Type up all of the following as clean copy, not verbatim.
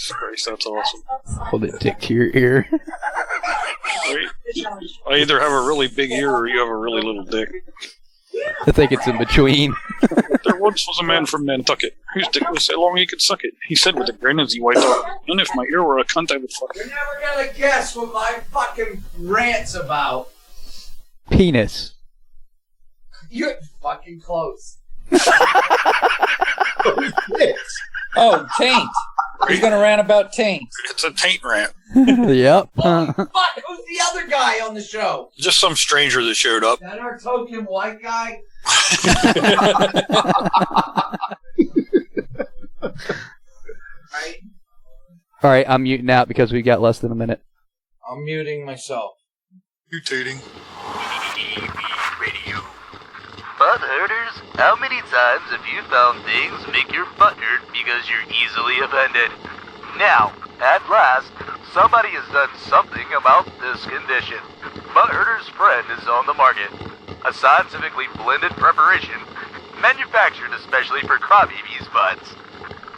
Jesus Christ, that's awesome. Hold it dick to your ear. I either have a really big ear or you have a really little dick. I think it's in between. There once was a man from Nantucket whose dick was so long he could suck it. He said with a grin as he wiped off, and if my ear were a cunt, I would fuck it. You're never gonna guess what my fucking rant's about. Penis. You're fucking close. Oh, taint. He's gonna rant about taint. It's a taint rant. Yep. Holy fuck, who's the other guy on the show? Just some stranger that showed up. That our token white guy? Right? Alright, I'm muting out because we got less than a minute. I'm muting myself. Mutating. Butt hurters, how many times have you found things make your butt hurt because you're easily offended? Now, at last, somebody has done something about this condition. Butt Hurter's Friend is on the market. A scientifically blended preparation manufactured especially for crybabies' butts.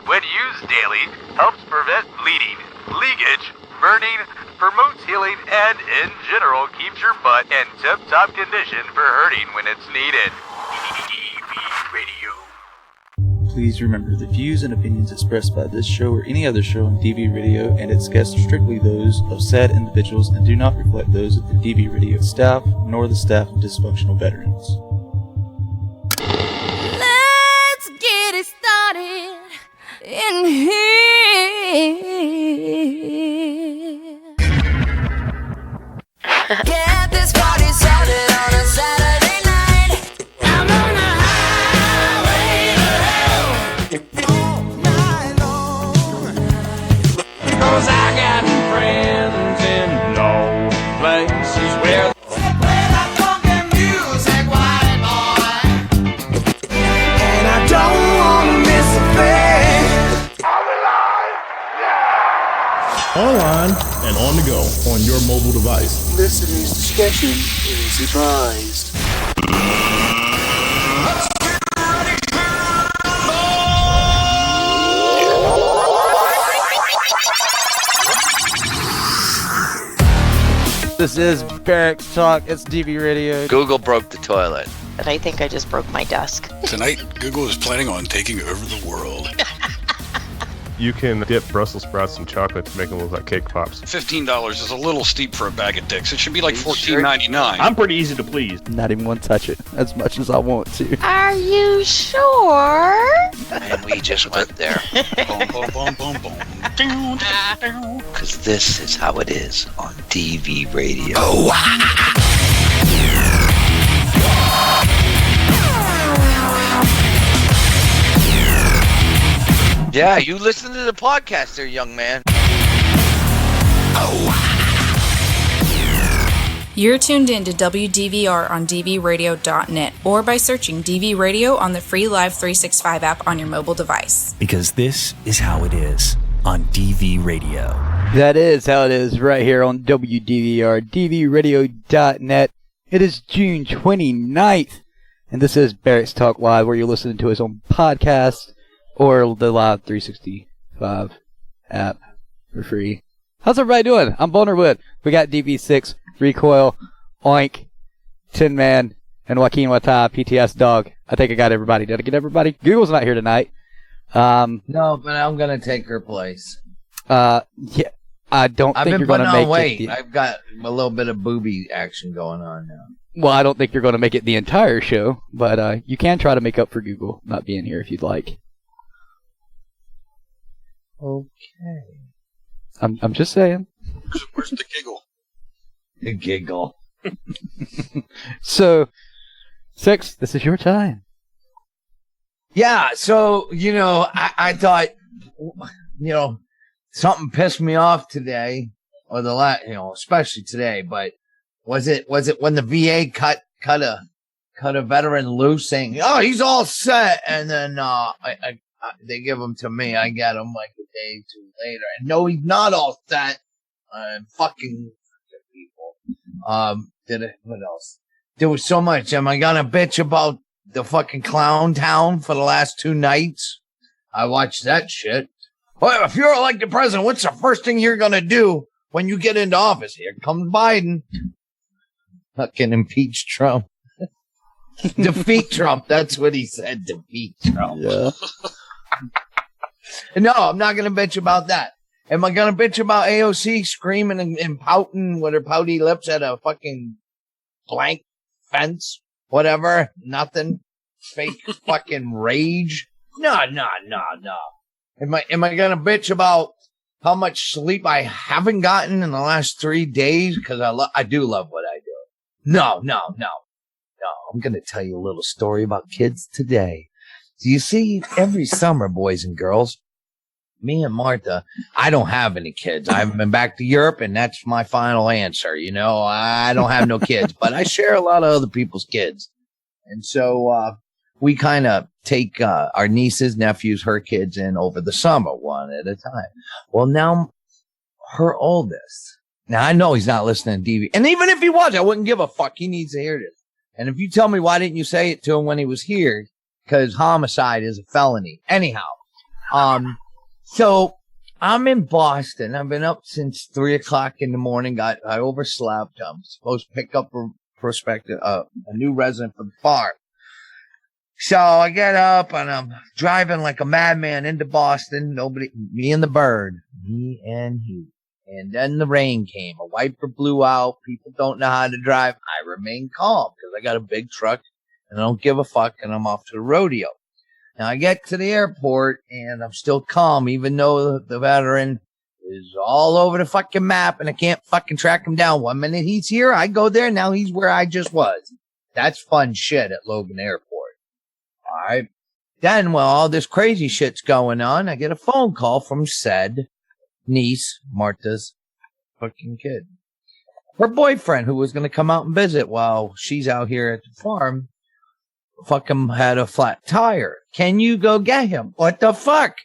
When used daily, helps prevent bleeding, leakage, burning, promotes healing, and in general keeps your butt in tip-top condition for hurting when it's needed. Please remember, the views and opinions expressed by this show or any other show on DV Radio and its guests are strictly those of said individuals and do not reflect those of the DV Radio staff nor the staff of dysfunctional veterans. Let's get it started in here. Get this party started on a Saturday night. I'm on a highway to hell all night long. 'Cause I got friends in low places where Play that funky music, white boy. And I don't wanna miss a thing. Online and on the go on your mobile device. Listeners' discretion is advised. This is Barracks Talk. It's DV Radio. Google broke the toilet. But I think I just broke my desk. Tonight, Google is planning on taking over the world. You can dip Brussels sprouts in chocolate to make them look like cake pops. $15 is a little steep for a bag of dicks. It should be like $14.99. I'm pretty easy to please. Not even want to touch it as much as I want to. Are you sure? And we just went there. Boom, boom, boom, boom, boom. Because this is how it is on DV Radio. Yeah, you listen to the podcast there, young man. You're tuned in to WDVR on dvradio.net or by searching DV Radio on the free Live 365 app on your mobile device. Because this is how it is on DV Radio. That is how it is right here on WDVR, dvradio.net. It is June 29th, and this is Barracks Talk Live, where you're listening to us on podcast or the Live 365 app for free. How's everybody doing? I'm Bonerwood. We got DV6, Recoil, Oink, Tinman, and Joaquin Wata, PTSDog. I think I got everybody. Did I get everybody? Google's not here tonight. No, but I'm gonna take her place. Yeah, I don't think you're gonna make weight. it. I've got a little bit of booby action going on now. Well, I don't think you're gonna make it the entire show, but you can try to make up for Google not being here if you'd like. Okay. I'm just saying. Where's the giggle? The giggle. So, Six, this is your time. Yeah, so, I thought, something pissed me off today, or especially today, but was it when the VA cut a veteran loose saying, oh, he's all set, and then they give him to me, I get him like a day or two later, and no, he's not all set, fucking people. What else? There was so much. Am I gonna bitch about the fucking Clown Town for the last 2 nights? I watched that shit. Well, if you're elected president, what's the first thing you're going to do when you get into office? Here comes Biden. Fucking impeach Trump. Defeat Trump. That's what he said. Defeat Trump. Yeah. No, I'm not going to bitch about that. Am I going to bitch about AOC screaming and pouting with her pouty lips at a fucking blank fence? Whatever. Nothing. Fake fucking rage. No. Am I going to bitch about how much sleep I haven't gotten in the last 3 days? Because I do love what I do. No. I'm going to tell you a little story about kids today. So you see, every summer, boys and girls, me and Martha, I don't have any kids. I've been back to Europe, and that's my final answer. You know, I don't have no kids, but I share a lot of other people's kids. And so we kind of take our nieces, nephews, her kids in over the summer, one at a time. Well, now her oldest. Now, I know he's not listening to DV. And even if he was, I wouldn't give a fuck. He needs to hear this. And if you tell me why didn't you say it to him when he was here? Because homicide is a felony. Anyhow, so I'm in Boston. I've been up since 3 o'clock in the morning. I overslept. I'm supposed to pick up a new resident for the farm. So I get up and I'm driving like a madman into Boston. Me and the bird, me and he. And then the rain came. A wiper blew out. People don't know how to drive. I remain calm because I got a big truck and I don't give a fuck, and I'm off to the rodeo. Now I get to the airport and I'm still calm, even though the veteran is all over the fucking map and I can't fucking track him down. 1 minute he's here, I go there. Now he's where I just was. That's fun shit at Logan Airport. All right. Then, while all this crazy shit's going on, I get a phone call from said niece, Martha's fucking kid. Her boyfriend, who was going to come out and visit while she's out here at the farm, fucking had a flat tire. Can you go get him? What the fuck?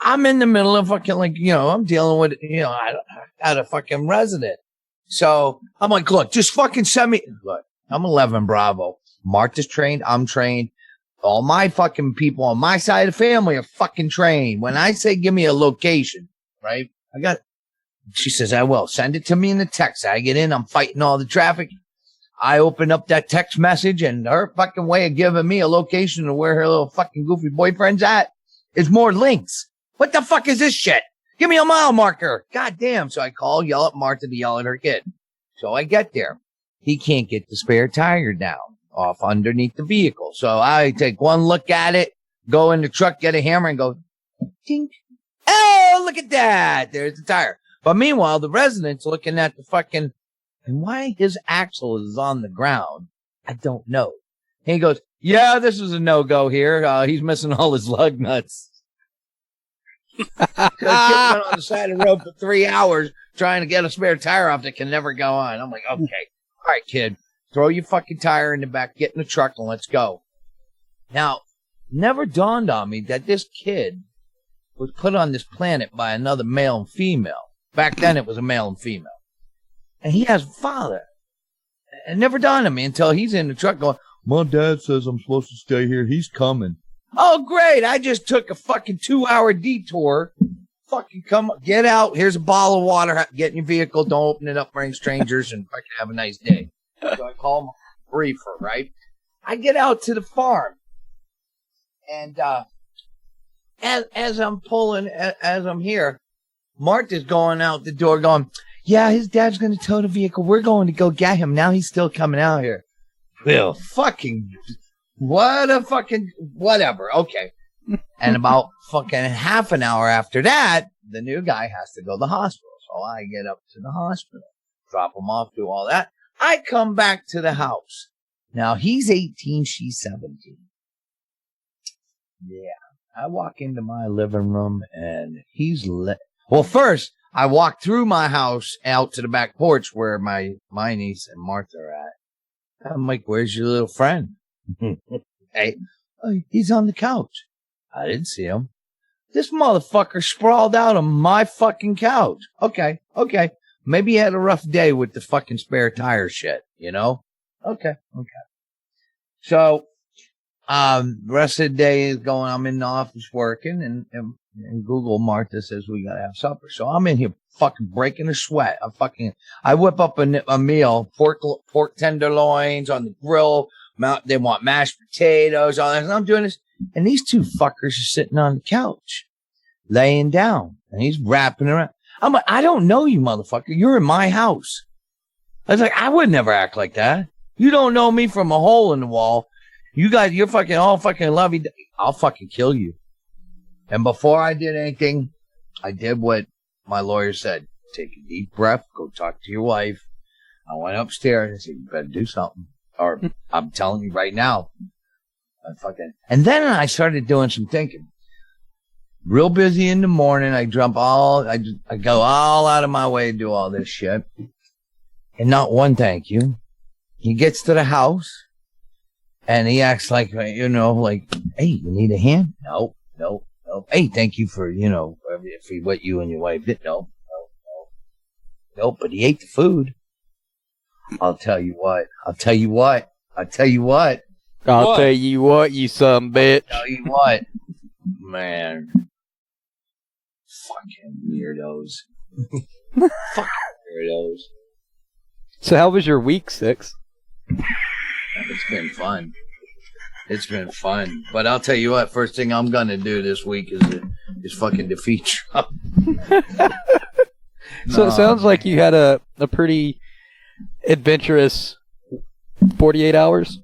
I'm in the middle of fucking, like, you know, I'm dealing with, you know, I had a fucking resident. So I'm like, look, just fucking send me. Look, I'm 11 Bravo. Martha's trained. I'm trained. All my fucking people on my side of the family are fucking trained. When I say give me a location, right? She says, I will. Send it to me in the text. I get in. I'm fighting all the traffic. I open up that text message, and her fucking way of giving me a location of where her little fucking goofy boyfriend's at is more links. What the fuck is this shit? Give me a mile marker. God damn. So I call, yell at Martha to yell at her kid. So I get there. He can't get the spare tire down off underneath the vehicle. So I take one look at it, go in the truck, get a hammer, and go, tink. Oh, look at that. There's the tire. But meanwhile, the resident's looking at the fucking, and why his axle is on the ground, I don't know. And he goes, yeah, this is a no-go here. He's missing all his lug nuts. So the kid went on the side of the road for 3 hours trying to get a spare tire off that can never go on. I'm like, okay. All right, kid. Throw your fucking tire in the back, get in the truck, and let's go. Now, never dawned on me that this kid was put on this planet by another male and female. Back then, it was a male and female. And he has a father. It never dawned on me until he's in the truck going, my dad says I'm supposed to stay here. He's coming. Oh, great. I just took a fucking 2-hour detour. Fucking come, get out. Here's a bottle of water. Get in your vehicle. Don't open it up for any strangers, and fucking have a nice day. So I call him a briefer, right? I get out to the farm. And as I'm here, Martha's going out the door going, yeah, his dad's going to tow the vehicle. We're going to go get him. Now he's still coming out here. Well, fucking, what a fucking, whatever. Okay. And about fucking half an hour after that, the new guy has to go to the hospital. So I get up to the hospital, drop him off, do all that. I come back to the house. Now he's 18, she's 17. Yeah. I walk into my living room and he's lit. Well, first, I walk through my house out to the back porch where my niece and Martha are at. I'm like, where's your little friend? Hey, he's on the couch. I didn't see him. This motherfucker sprawled out on my fucking couch. Okay. Maybe he had a rough day with the fucking spare tire shit, you know? Okay. So, the rest of the day is going, I'm in the office working, and And Google Martha says we gotta have supper. So I'm in here fucking breaking a sweat. I whip up a meal, pork tenderloins on the grill. They want mashed potatoes, all that. And I'm doing this. And these two fuckers are sitting on the couch, laying down. And he's wrapping around. I'm like, I don't know you, motherfucker. You're in my house. I was like, I would never act like that. You don't know me from a hole in the wall. You're fucking all fucking lovey. I'll fucking kill you. And before I did anything, I did what my lawyer said. Take a deep breath. Go talk to your wife. I went upstairs and said, you better do something. Or I'm telling you right now. And then I started doing some thinking. Real busy in the morning. I go all out of my way to do all this shit. And not one thank you. He gets to the house and he acts like, hey, you need a hand? No. Hey, thank you for, for what you and your wife did. No. But he ate the food. I'll tell you what, you son of a bitch. I'll tell you what, man. Fucking weirdos. Fucking weirdos. So how was your week, Six? It's been fun. But I'll tell you what, first thing I'm going to do this week is fucking defeat Trump. So it sounds like you had a pretty adventurous 48 hours.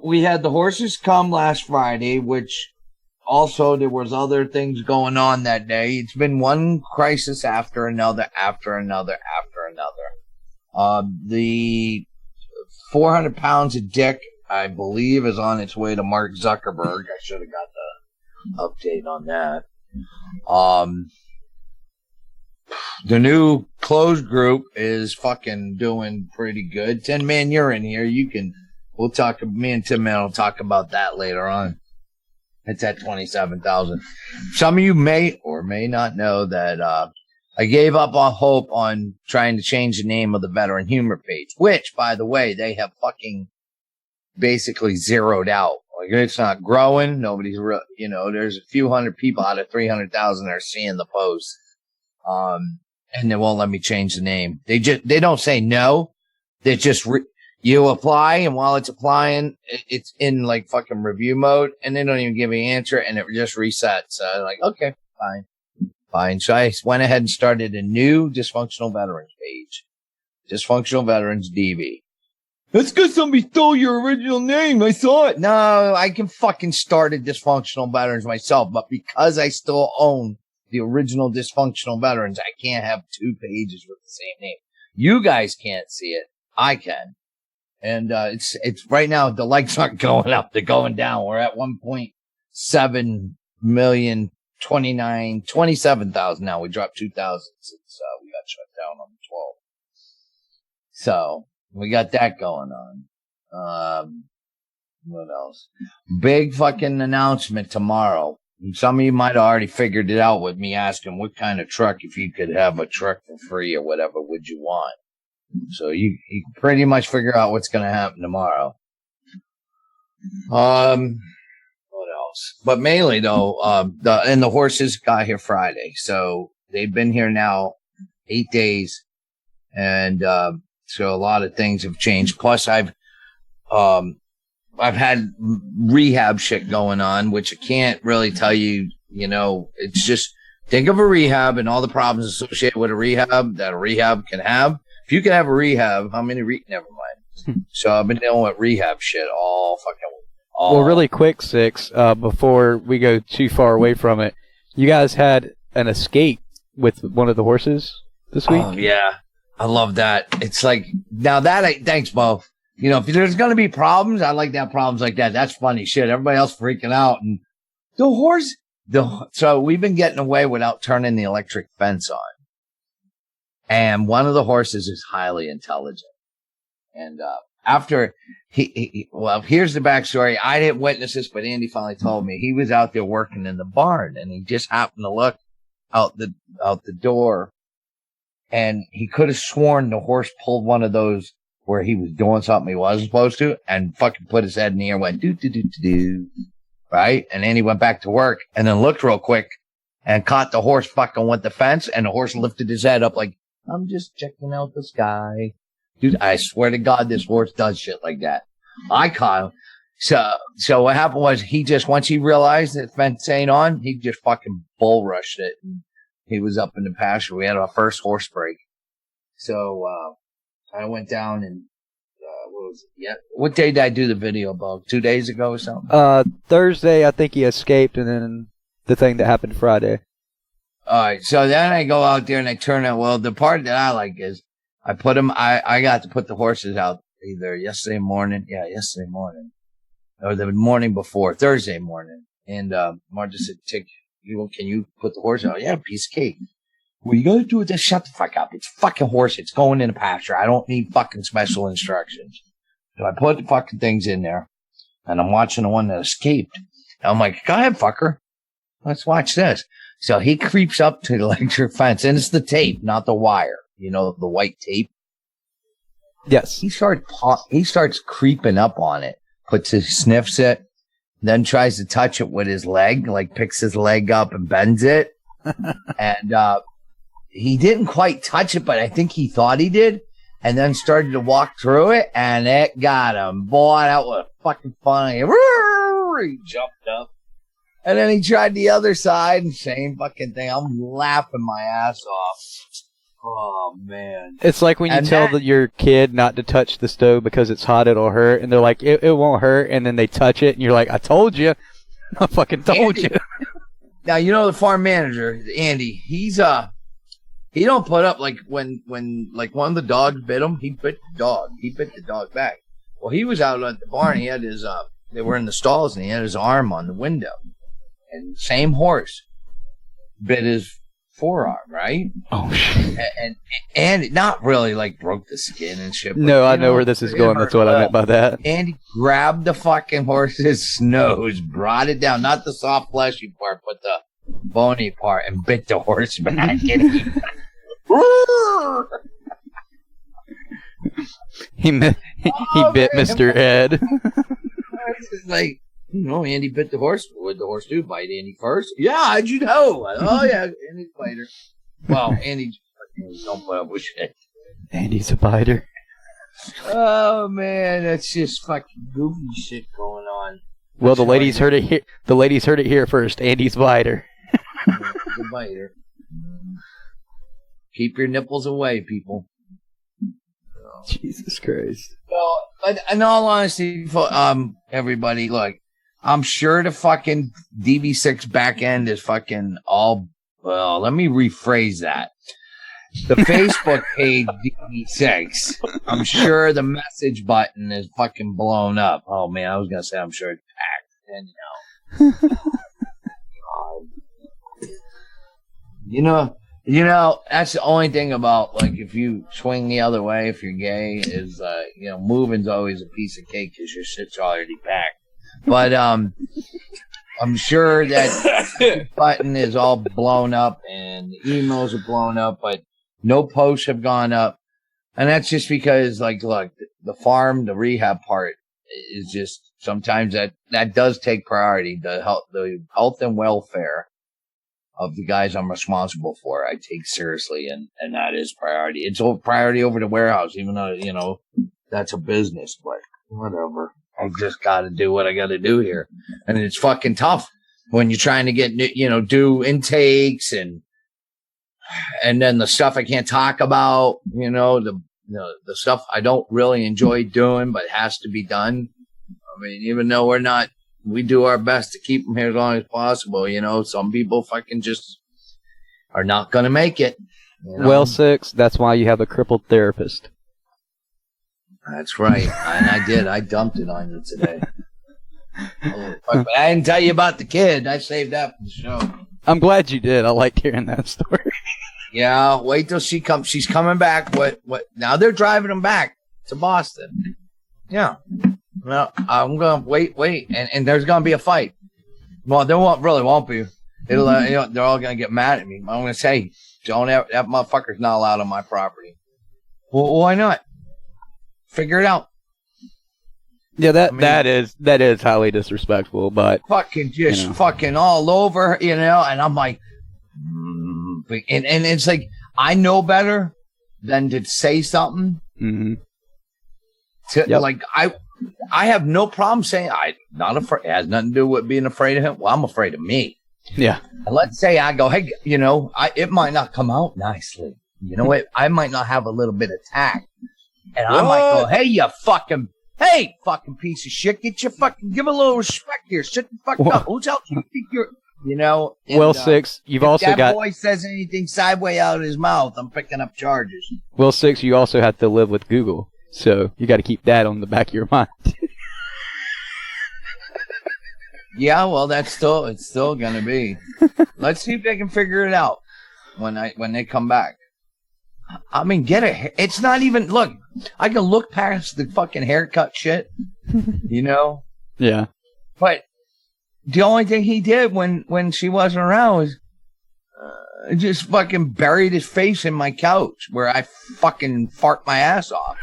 We had the horses come last Friday, which also there was other things going on that day. It's been one crisis after another. The 400 pounds of dick, I believe, is on its way to Mark Zuckerberg. I should have got the update on that. The new closed group is fucking doing pretty good. Tinman, you're in here. Me and Tinman will talk about that later on. It's at 27,000. Some of you may or may not know that I gave up on hope on trying to change the name of the Veteran Humor page, which, by the way, they have fucking basically zeroed out. Like, it's not growing. Nobody's there's a few hundred people out of 300,000 that are seeing the post. And they won't let me change the name. They don't say no. They just, you apply, and while it's applying, it's in like fucking review mode, and they don't even give me an answer, and it just resets. So I'm like, okay, fine. So I went ahead and started a new Dysfunctional Veterans page. Dysfunctional Veterans DV. That's because somebody stole your original name. I saw it. No, I can fucking start a Dysfunctional Veterans myself, but because I still own the original Dysfunctional Veterans, I can't have two pages with the same name. You guys can't see it. I can. And it's right now, the likes aren't going up. They're going down. We're at 1.7 million, 27,000 now. We dropped 2,000 since we got shut down on the 12th. So we got that going on. What else? Big fucking announcement tomorrow. Some of you might have already figured it out with me asking what kind of truck, if you could have a truck for free or whatever, would you want? So you can pretty much figure out what's going to happen tomorrow. What else? But mainly though, the horses got here Friday. So they've been here now 8 days. And, so a lot of things have changed. Plus I've had rehab shit going on, which I can't really tell you, it's just think of a rehab and all the problems associated with a rehab that a rehab can have. If you can have a rehab, how many never mind. So I've been dealing with rehab shit all fucking Well, really quick, Six, before we go too far away from it, you guys had an escape with one of the horses this week? Oh, yeah. I love that. It's like, now that thanks, Bo. If there's going to be problems, I like to have problems like that. That's funny shit. Everybody else freaking out. And the horse, so we've been getting away without turning the electric fence on. And one of the horses is highly intelligent. And after here's the backstory. I didn't witness this, but Andy finally told me. He was out there working in the barn, and he just happened to look out the door, and he could have sworn the horse pulled one of those where he was doing something he wasn't supposed to, and fucking put his head in the air and went do do do do do. right? And then he went back to work and then looked real quick and caught the horse fucking with the fence, and the horse lifted his head up like, I'm just checking out the sky. Dude, I swear to God, this horse does shit like that. I caught him. So what happened was once he realized that fence ain't on, he just fucking bull rushed it. And he was up in the pasture. We had our first horse break. So, I went down and, what was it? Yeah. What day did I do the video about? 2 days ago or something? Thursday, I think he escaped, and then the thing that happened Friday. All right. So then I go out there and I turn out. Well, the part that I like is I got to put the horses out either yesterday morning. Yeah, yesterday morning. Or the morning before, Thursday morning. And Martha said, can you put the horse out? Yeah, piece of cake. What you gotta do with this? Shut the fuck up. It's a fucking horse. It's going in a pasture. I don't need fucking special instructions. So I put the fucking things in there, and I'm watching the one that escaped. And I'm like, go ahead, fucker. Let's watch this. So he creeps up to the electric fence, and it's the tape, not the wire. You know, the white tape. Yes. He starts creeping up on it. Sniffs it, then tries to touch it with his leg, like picks his leg up and bends it. And he didn't quite touch it, but I think he thought he did. And then started to walk through it, and it got him. Boy, that was fucking funny. He jumped up. And then he tried the other side, and same fucking thing. I'm laughing my ass off. Oh, man. It's like when you tell your kid not to touch the stove because it's hot, it'll hurt. And they're like, it won't hurt. And then they touch it, and you're like, I told you. I fucking told you. Now, you know the farm manager, Andy, he don't put up, like, when like, one of the dogs bit him, he bit the dog. He bit the dog back. Well, he was out at the barn. He had his, they were in the stalls, and he had his arm on the window. And same horse bit his forearm, right? Oh, shit. And it not really like broke the skin and shit. No, I know where this is going. That's what I meant by that. And he grabbed the fucking horse's nose, brought it down, not the soft fleshy part, but the bony part, and bit the horse back. He bit Mr. Ed. It's like, Andy bit the horse. Would the horse do? Bite Andy first? Yeah, how'd you know? Oh, yeah, Andy's a biter. Well, Andy don't put up with shit. Andy's a biter. Oh, man, that's just fucking goofy shit going on. Well, the ladies heard it here. The ladies heard it here first. Andy's biter. He's a biter. Keep your nipples away, people. Jesus Christ. Well, but in all honesty, everybody, look, I'm sure the fucking DV6 back end is fucking all, well, let me rephrase that. The Facebook page DV6, I'm sure the message button is fucking blown up. Oh, man, I was going to say I'm sure it's packed. And You know, that's the only thing about, like, if you swing the other way, if you're gay, is, moving's always a piece of cake because your shit's already packed. But, I'm sure that the button is all blown up and the emails are blown up, but no posts have gone up. And that's just because, like, look, the farm, the rehab part is just, sometimes that does take priority. The health and welfare of the guys I'm responsible for, I take seriously, and that is priority. It's a priority over the warehouse, even though, that's a business, but whatever. I just got to do what I got to do here. And it's fucking tough when you're trying to get, do intakes and then the stuff I can't talk about, the stuff I don't really enjoy doing, but has to be done. I mean, even though we do our best to keep them here as long as possible. Some people fucking just are not going to make it. Well, 6, that's why you have a crippled therapist. That's right. And I did. I dumped it on you today. But I didn't tell you about the kid. I saved that for the show. I'm glad you did. I liked hearing that story. Yeah, wait till she comes. She's coming back. What? Now they're driving them back to Boston. Yeah. Well, I'm gonna wait, and there's gonna be a fight. Well, there won't be. It'll, they're all gonna get mad at me. I'm gonna say, that motherfucker's not allowed on my property. Well, why not? Figure it out. Yeah, that is highly disrespectful, but fucking just fucking all over, and I'm like, and it's like I know better than to say something. Mm-hmm. Like I have no problem saying I'm not afraid. It has nothing to do with being afraid of him. Well, I'm afraid of me. Yeah. And let's say I go, hey, it might not come out nicely. I might not have a little bit of tact, and I might go, hey, fucking piece of shit, give a little respect here. Sit the fuck up. Who's else you think you're, And, well, Six, you've also got. If got. that boy says anything sideways out of his mouth, I'm picking up charges. Well, Six, you also have to live with Google, so you got to keep that on the back of your mind. Yeah, well, it's still gonna be. Let's see if they can figure it out when they come back. I mean, it's not even, look, I can look past the fucking haircut shit, Yeah. But the only thing he did when she wasn't around was just fucking buried his face in my couch where I fucking fart my ass off.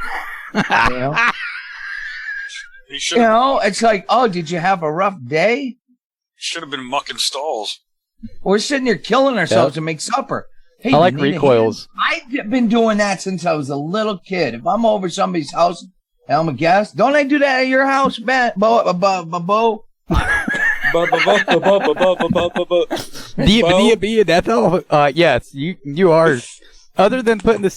It's like, oh, did you have a rough day? Should have been mucking stalls. We're sitting here killing ourselves to make supper. Hey, I like recoils. I've been doing that since I was a little kid. If I'm over somebody's house and I'm a guest, don't I do that at your house, Bo? That's all. Yes, you are. Other than putting the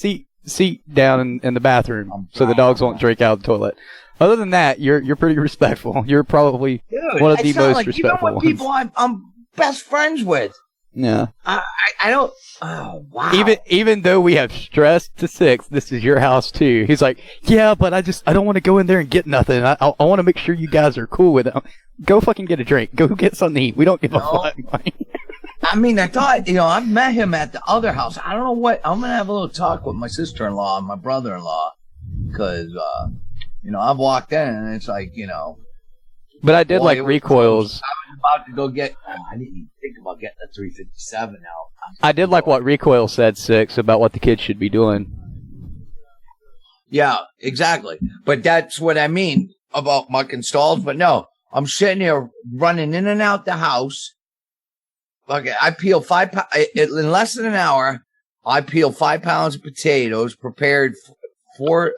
seat down in the bathroom so the dogs won't drink out of the toilet. Other than that, you're pretty respectful. You're probably one of the most respectful ones. People I'm best friends with. Yeah. I don't. Oh wow. Even though we have stressed to Six, this is your house too. He's like, yeah, but I don't want to go in there and get nothing. I want to make sure you guys are cool with it. Go fucking get a drink. Go get something to eat. We don't give a fuck. I mean, I thought, I've met him at the other house. I don't know what. I'm gonna have a little talk with my sister-in-law and my brother-in-law because, I've walked in and it's like, But I did like recoils. I was about to go get. I didn't even think about getting the 357 out. I did like what Recoil said, Six, about what the kids should be doing. Yeah, exactly. But that's what I mean about mucking stalls. But no, I'm sitting here running in and out the house. Okay, I peel 5 pounds in less than an hour. I peel 5 pounds of potatoes, prepared 4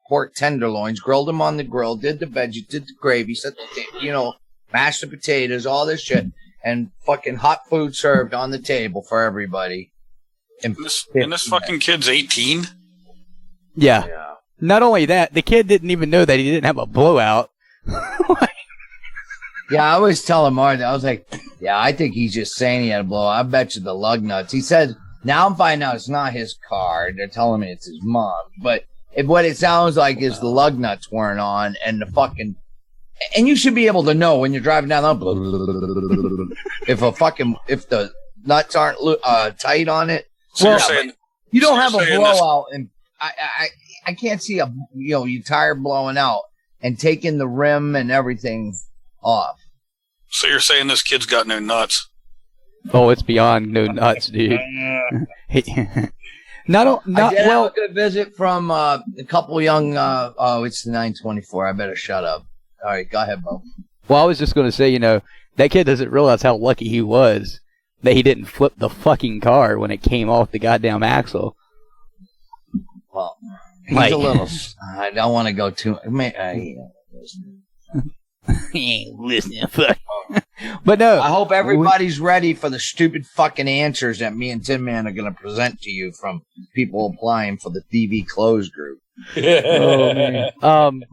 pork tenderloins, grilled them on the grill, did the veggies, did the gravy, set the, mashed the potatoes, all this shit, and fucking hot food served on the table for everybody. And this fucking kid's 18? Yeah. Not only that, the kid didn't even know that he didn't have a blowout. Yeah, I was telling Martin, I was like, yeah, I think he's just saying he had a blowout. I bet you the lug nuts. He said, now I'm finding out it's not his car. They're telling me it's his mom. But what it sounds like is the lug nuts weren't on and the fucking... And you should be able to know when you're driving down the... if the nuts aren't tight on it. So you don't have a blowout, and I can't see your tire blowing out and taking the rim and everything off. So you're saying this kid's got no nuts? Oh, it's beyond no nuts, dude. I did have a good visit from a couple young. It's the 924. I better shut up. All right, go ahead, Bo. Well, I was just going to say, that kid doesn't realize how lucky he was that he didn't flip the fucking car when it came off the goddamn axle. Well, he's a little. I don't want to go too. He ain't listening, fuck. But no. I hope everybody's ready for the stupid fucking answers that me and Tinman are going to present to you from people applying for the DV Close group. Oh, man.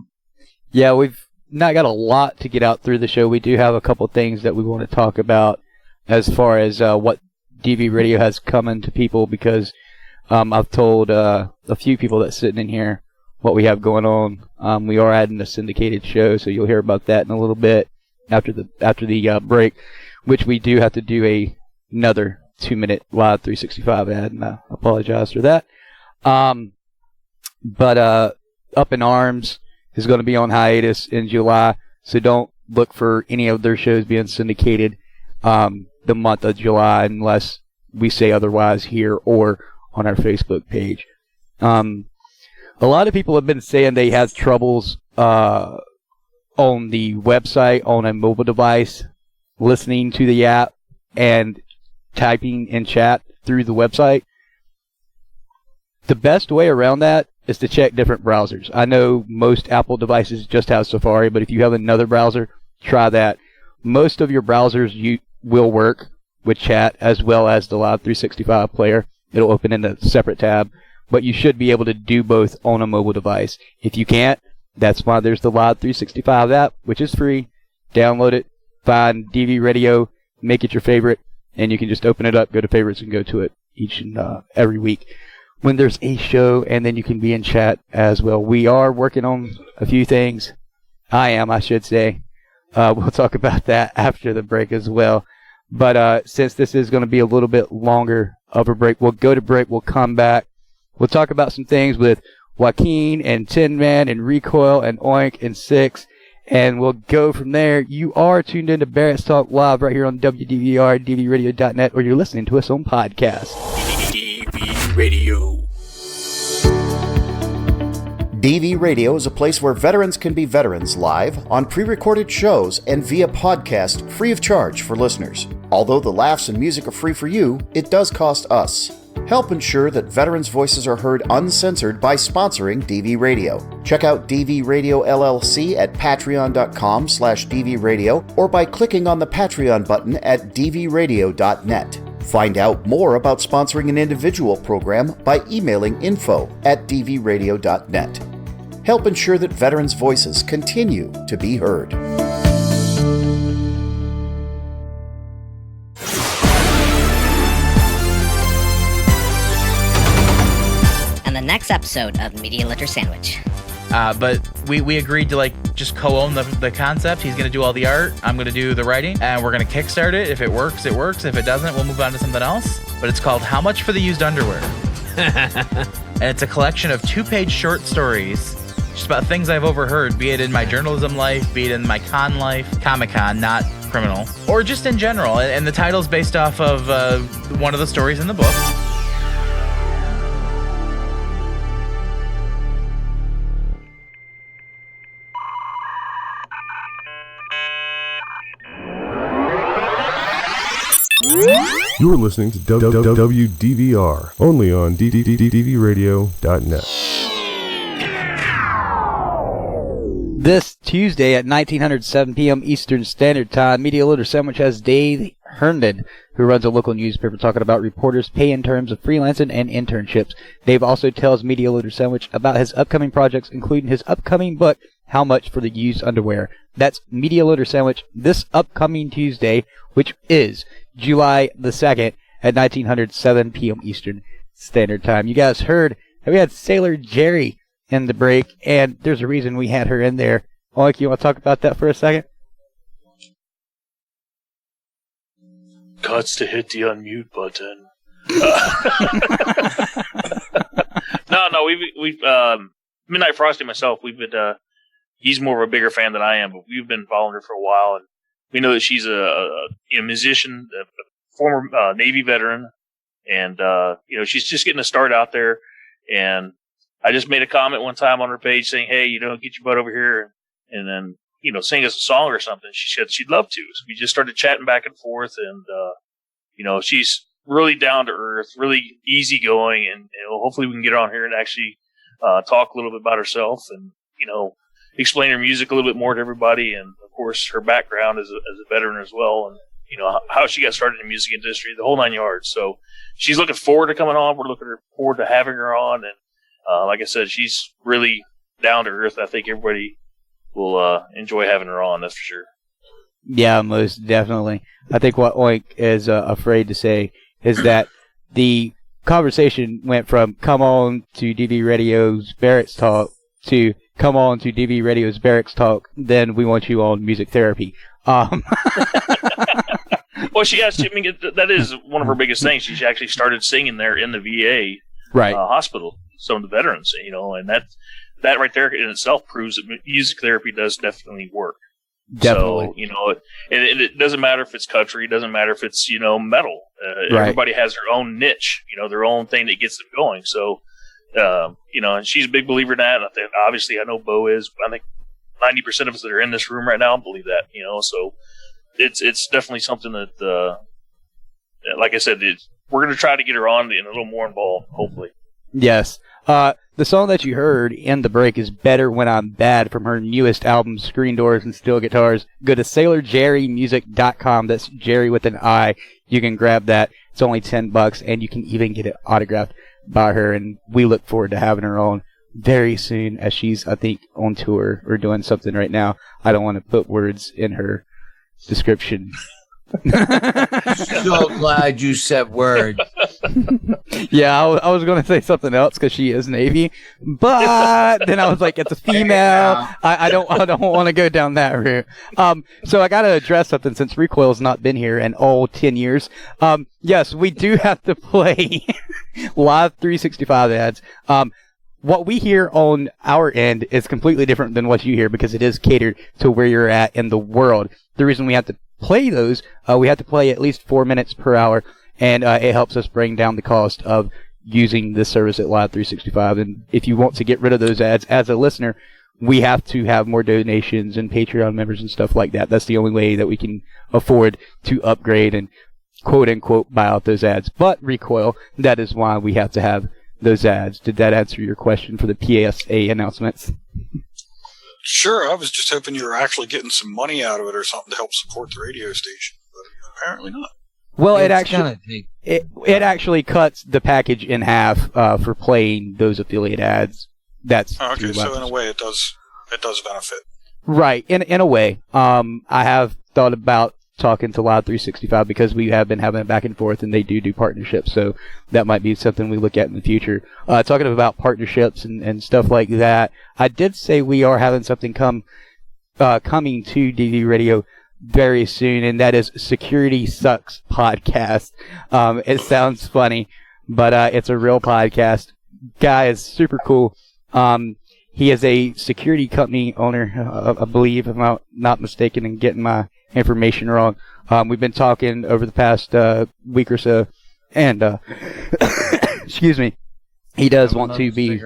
Yeah, we've not got a lot to get out through the show. We do have a couple things that we want to talk about as far as what DV Radio has coming to people, because I've told a few people that's sitting in here what we have going on. We are adding a syndicated show, so you'll hear about that in a little bit after the break, which we do have to do another 2-minute live 365 ad, and I apologize for that. But Up in Arms is going to be on hiatus in July, so don't look for any of their shows being syndicated the month of July unless we say otherwise here or on our Facebook page. A lot of people have been saying they had troubles on the website on a mobile device, listening to the app, and typing in chat through the website, the best way around that is to check different browsers. I know most Apple devices just have Safari, but if you have another browser, try that. Most of your browsers will work with chat as well as the Live 365 player. It'll open in a separate tab, but you should be able to do both on a mobile device. If you can't, that's why there's the Live 365 app, which is free. Download it, find DV Radio, make it your favorite, and you can just open it up, go to favorites, and go to it each and every week when there's a show, and then you can be in chat as well. We are working on a few things. I should say. We'll talk about that after the break as well. But since this is going to be a little bit longer of a break, we'll go to break, we'll come back. We'll talk about some things with Joaquin and Tinman and Recoil and Oink and Six, and we'll go from there. You are tuned into Barracks Talk Live right here on WDVR, DVRadio.net, or you're listening to us on podcast. DV Radio. DV Radio is a place where veterans can be veterans live on pre-recorded shows and via podcast free of charge for listeners. Although the laughs and music are free for you, it does cost us. Help ensure that veterans' voices are heard uncensored by sponsoring DV Radio. Check out DV Radio LLC at patreon.com/DV Radio or by clicking on the Patreon button at dvradio.net. Find out more about sponsoring an individual program by emailing info@dvradio.net. Help ensure that veterans' voices continue to be heard. And the next episode of Media Litter Sandwich. But we agreed to just co-own the concept. He's going to do all the art. I'm going to do the writing, and we're going to kickstart it. If it works, it works. If it doesn't, we'll move on to something else. But it's called How Much for the Used Underwear? And it's a collection of 2-page short stories just about things I've overheard, be it in my journalism life, be it in my con life, Comic-Con, not criminal, or just in general. And the title's based off of one of the stories in the book. You're listening to WDVR, only on DVRadio.net. This Tuesday at 1907 p.m. Eastern Standard Time, Media Litter Sandwich has Dave Herndon, who runs a local newspaper, talking about reporters' pay in terms of freelancing and internships. Dave also tells Media Litter Sandwich about his upcoming projects, including his upcoming book, How Much for the Used Underwear. That's Media Litter Sandwich this upcoming Tuesday, which is July the 2nd at 1907 p.m. Eastern Standard Time. You guys heard that we had Sailor Jerri in the break, and there's a reason we had her in there. Oink, you want to talk about that for a second? Cuts to hit the unmute button. No, we've Midnight Frosty and myself, we've been, he's more of a bigger fan than I am, but we've been following her for a while, and we know that she's a musician, a former Navy veteran, and she's just getting a start out there. And I just made a comment one time on her page saying, "Hey, get your butt over here and then sing us a song or something." She said she'd love to. So we just started chatting back and forth, and she's really down to earth, really easygoing, and hopefully we can get her on here and actually talk a little bit about herself and explain her music a little bit more to everybody, and of course her background as a veteran as well, and how she got started in the music industry, the whole 9 yards. So she's looking forward to coming on. We're looking forward to having her on, and like I said, she's really down to earth. I think everybody will enjoy having her on. That's for sure. Yeah, most definitely. I think what Oink is afraid to say is that the conversation went from come on to DV Radio's Barracks Talk to come on to DV Radio's Barracks Talk, then we want you on music therapy. Well, that is one of her biggest things. She actually started singing there in the VA hospital, some of the veterans, and that right there in itself proves that music therapy does definitely work. Definitely. So, it doesn't matter if it's country, it doesn't matter if it's, metal. Everybody has their own niche, their own thing that gets them going. So, and she's a big believer in that. Obviously, I know Bo is. I think 90% of us that are in this room right now believe that, so it's definitely something that, like I said, we're going to try to get her on and a little more involved, hopefully. Yes. The song that you heard in the break is Better When I'm Bad from her newest album, Screen Doors and Steel Guitars. Go to SailorJerrimusic.com. That's Jerry with an I. You can grab that. It's only $10, and you can even get it autographed by her, and we look forward to having her on very soon, as she's, I think, on tour or doing something right now. I don't want to put words in her description. So glad you said words. Yeah, I was going to say something else because she is Navy, but then I was like, it's a female. I don't want to go down that route. So I got to address something since Recoil's not been here in all 10 years. Yes, we do have to play live 365 ads. What we hear on our end is completely different than what you hear because it is catered to where you're at in the world. The reason we have to play those, we have to play at least 4 minutes per hour, and it helps us bring down the cost of using this service at Live 365. And if you want to get rid of those ads as a listener, we have to have more donations and Patreon members and stuff like that. That's the only way that we can afford to upgrade and quote-unquote buy out those ads. But Recoil, that is why we have to have those ads. Did that answer your question for the PSA announcements? Sure, I was just hoping you were actually getting some money out of it or something to help support the radio station, but apparently not. Well, it actually cuts the package in half for playing those affiliate ads. That's okay. So in a way, it does benefit. Right, in a way. I have thought about talking to Live 365 because we have been having it back and forth, and they do partnerships, so that might be something we look at in the future. Talking about partnerships and stuff like that, I did say we are having something coming to DV Radio very soon, and that is Security Sucks Podcast. It sounds funny, but it's a real podcast. Guy is super cool. He is a security company owner, I believe, if I'm not mistaken in getting my information wrong. We've been talking over the past week or so, and excuse me, he does want to be.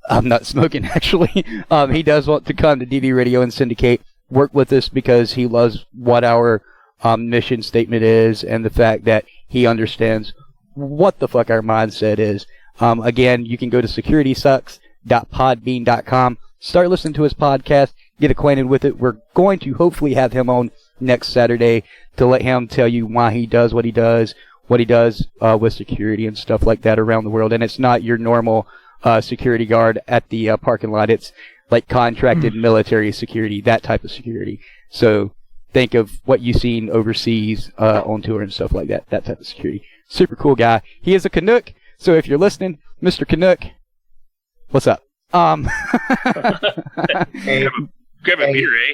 I'm not smoking, actually. He does want to come to DV Radio and syndicate, work with us because he loves what our mission statement is and the fact that he understands what the fuck our mindset is. Again, you can go to securitysucks.podbean.com, start listening to his podcast, get acquainted with it. We're going to hopefully have him on next Saturday to let him tell you why he does what he does with security and stuff like that around the world. And it's not your normal security guard at the parking lot. It's like contracted military security, that type of security. So think of what you've seen overseas on tour and stuff like that type of security. Super cool guy. He is a Canuck, so if you're listening, Mr. Canuck, what's up? Grab a beer, eh?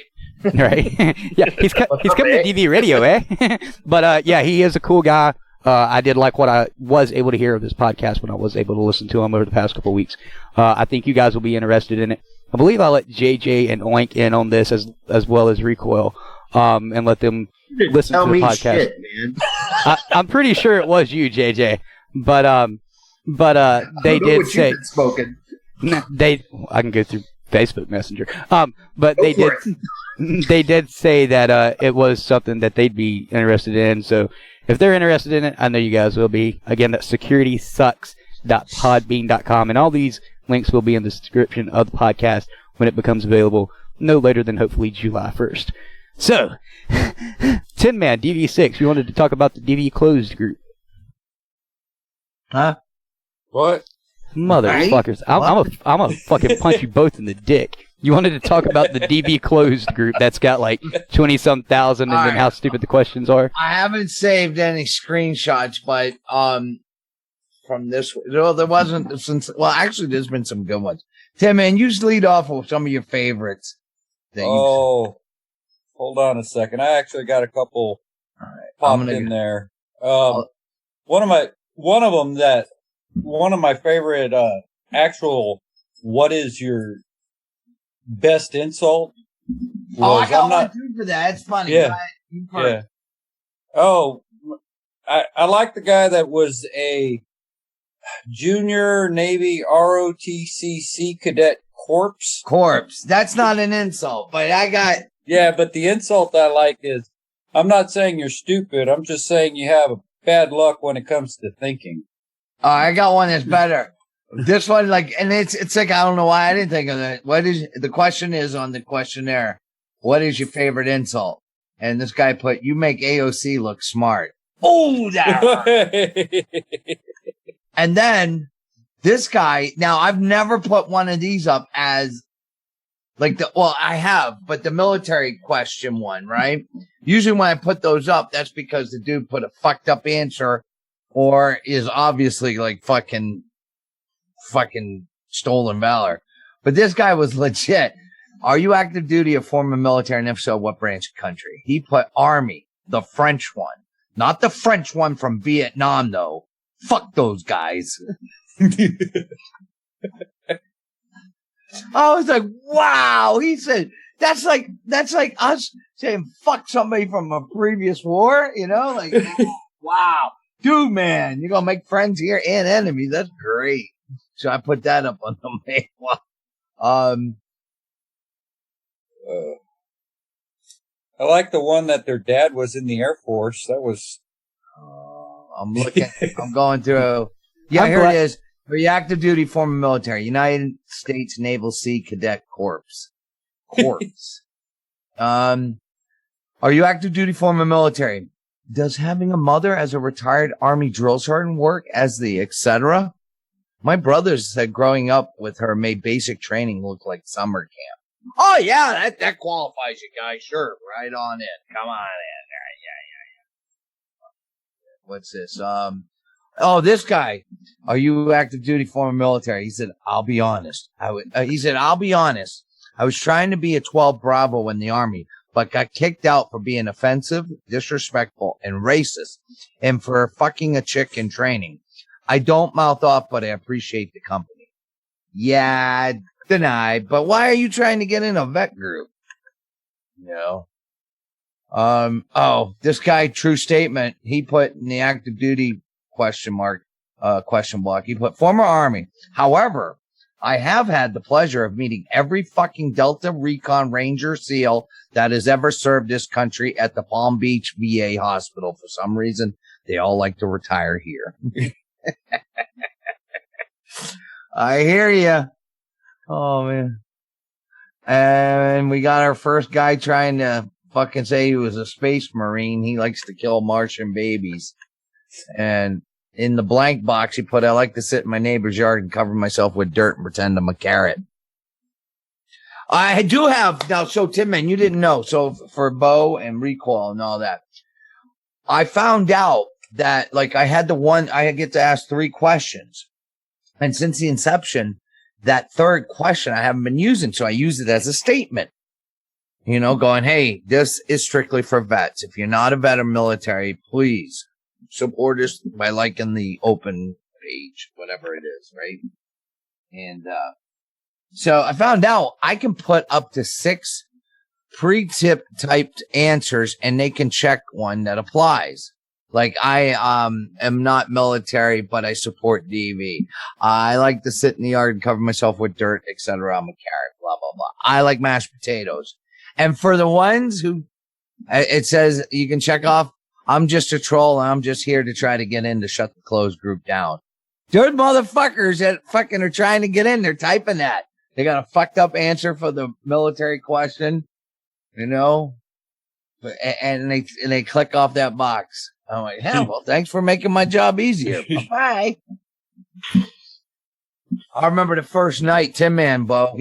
Right. Yeah, he's coming to DV Radio, eh? But yeah, he is a cool guy. I did like what I was able to hear of this podcast when I was able to listen to him over the past couple of weeks. I think you guys will be interested in it. I believe I'll let JJ and Oink in on this as well as Recoil, and let them listen to the podcast. Shit, man. I'm pretty sure it was you, JJ. But they did say I can go through Facebook Messenger. But they did say that it was something that they'd be interested in. So if they're interested in it, I know you guys will be. Again, that's securitysucks.podbean.com, and all these links will be in the description of the podcast when it becomes available no later than hopefully July 1st. So, Tinman, DV6, you wanted to talk about the DV closed group. Huh? What? Motherfuckers. I'm a fucking punch you both in the dick. You wanted to talk about the DV closed group that's got like 20-some thousand and then how stupid the questions are? I haven't saved any screenshots, but from this, no, there wasn't since. Well, actually, there's been some good ones. Tim, man, you just lead off with some of your favorites. Oh, hold on a second. I actually got a couple popped in there. One of my favorite actual. What is your best insult? I got one too for that. It's funny. Yeah. Yeah. Oh, I like the guy that was a junior Navy ROTC cadet corpse. Corpse. That's not an insult, but I got... Yeah, but the insult I like is, I'm not saying you're stupid. I'm just saying you have bad luck when it comes to thinking. I got one that's better. This one, like, and it's like, I don't know why I didn't think of that. What is, the question is on the questionnaire, what is your favorite insult? And this guy put, you make AOC look smart. Oh, that. And then this guy, now I've never put one of these up as like I have, but the military question one, right? Usually when I put those up, that's because the dude put a fucked up answer or is obviously like fucking stolen valor. But this guy was legit. Are you active duty or former military? And if so, what branch of country? He put Army, the French one. Not the French one from Vietnam, though. Fuck those guys. I was like, wow. He said, that's like us saying fuck somebody from a previous war, you know? Like, wow. Dude, man, you're going to make friends here and enemies. That's great. So I put that up on the main. I like the one that their dad was in the Air Force. That was... I'm going through... Yeah, here it is. Are you active duty, former military? United States Naval Sea Cadet Corps. Are you active duty, former military? Does having a mother as a retired Army drill sergeant work as the etc.? My brothers said growing up with her made basic training look like summer camp. Oh, yeah, that qualifies you guys. Sure, right on in. Come on in. Yeah. What's this? This guy. Are you active duty, former military? He said, I'll be honest. I'll be honest. I was trying to be a 12 Bravo in the Army, but got kicked out for being offensive, disrespectful, and racist, and for fucking a chick in training. I don't mouth off, but I appreciate the company. Yeah, deny. But why are you trying to get in a vet group? You know. This guy, true statement. He put in the active duty question block. He put former Army. However, I have had the pleasure of meeting every fucking Delta Recon Ranger SEAL that has ever served this country at the Palm Beach VA hospital. For some reason, they all like to retire here. I hear you. Oh, man. And we got our first guy trying to fucking say he was a space marine. He likes to kill Martian babies. And in the blank box, he put, I like to sit in my neighbor's yard and cover myself with dirt and pretend I'm a carrot. I do have, now, so Tinman, you didn't know. So for Bo and Recoil and all that, I found out that, like, I get to ask 3 questions. And since the inception, that third question I haven't been using. So I use it as a statement, you know, going, hey, this is strictly for vets. If you're not a vet or military, please support us by liking the open page, whatever it is, right? And so I found out I can put up to 6 pre-tip typed answers and they can check one that applies. Like, I am not military, but I support DV. I like to sit in the yard and cover myself with dirt, etc. I'm a carrot, blah, blah, blah. I like mashed potatoes. And for the ones who, it says you can check off, I'm just a troll and I'm just here to try to get in to shut the closed group down. Dude, motherfuckers that fucking are trying to get in, they're typing that. They got a fucked up answer for the military question, you know, and they click off that box. I'm like, hell, well, thanks for making my job easier. Bye-bye. I remember the first night, Tinman, Bo,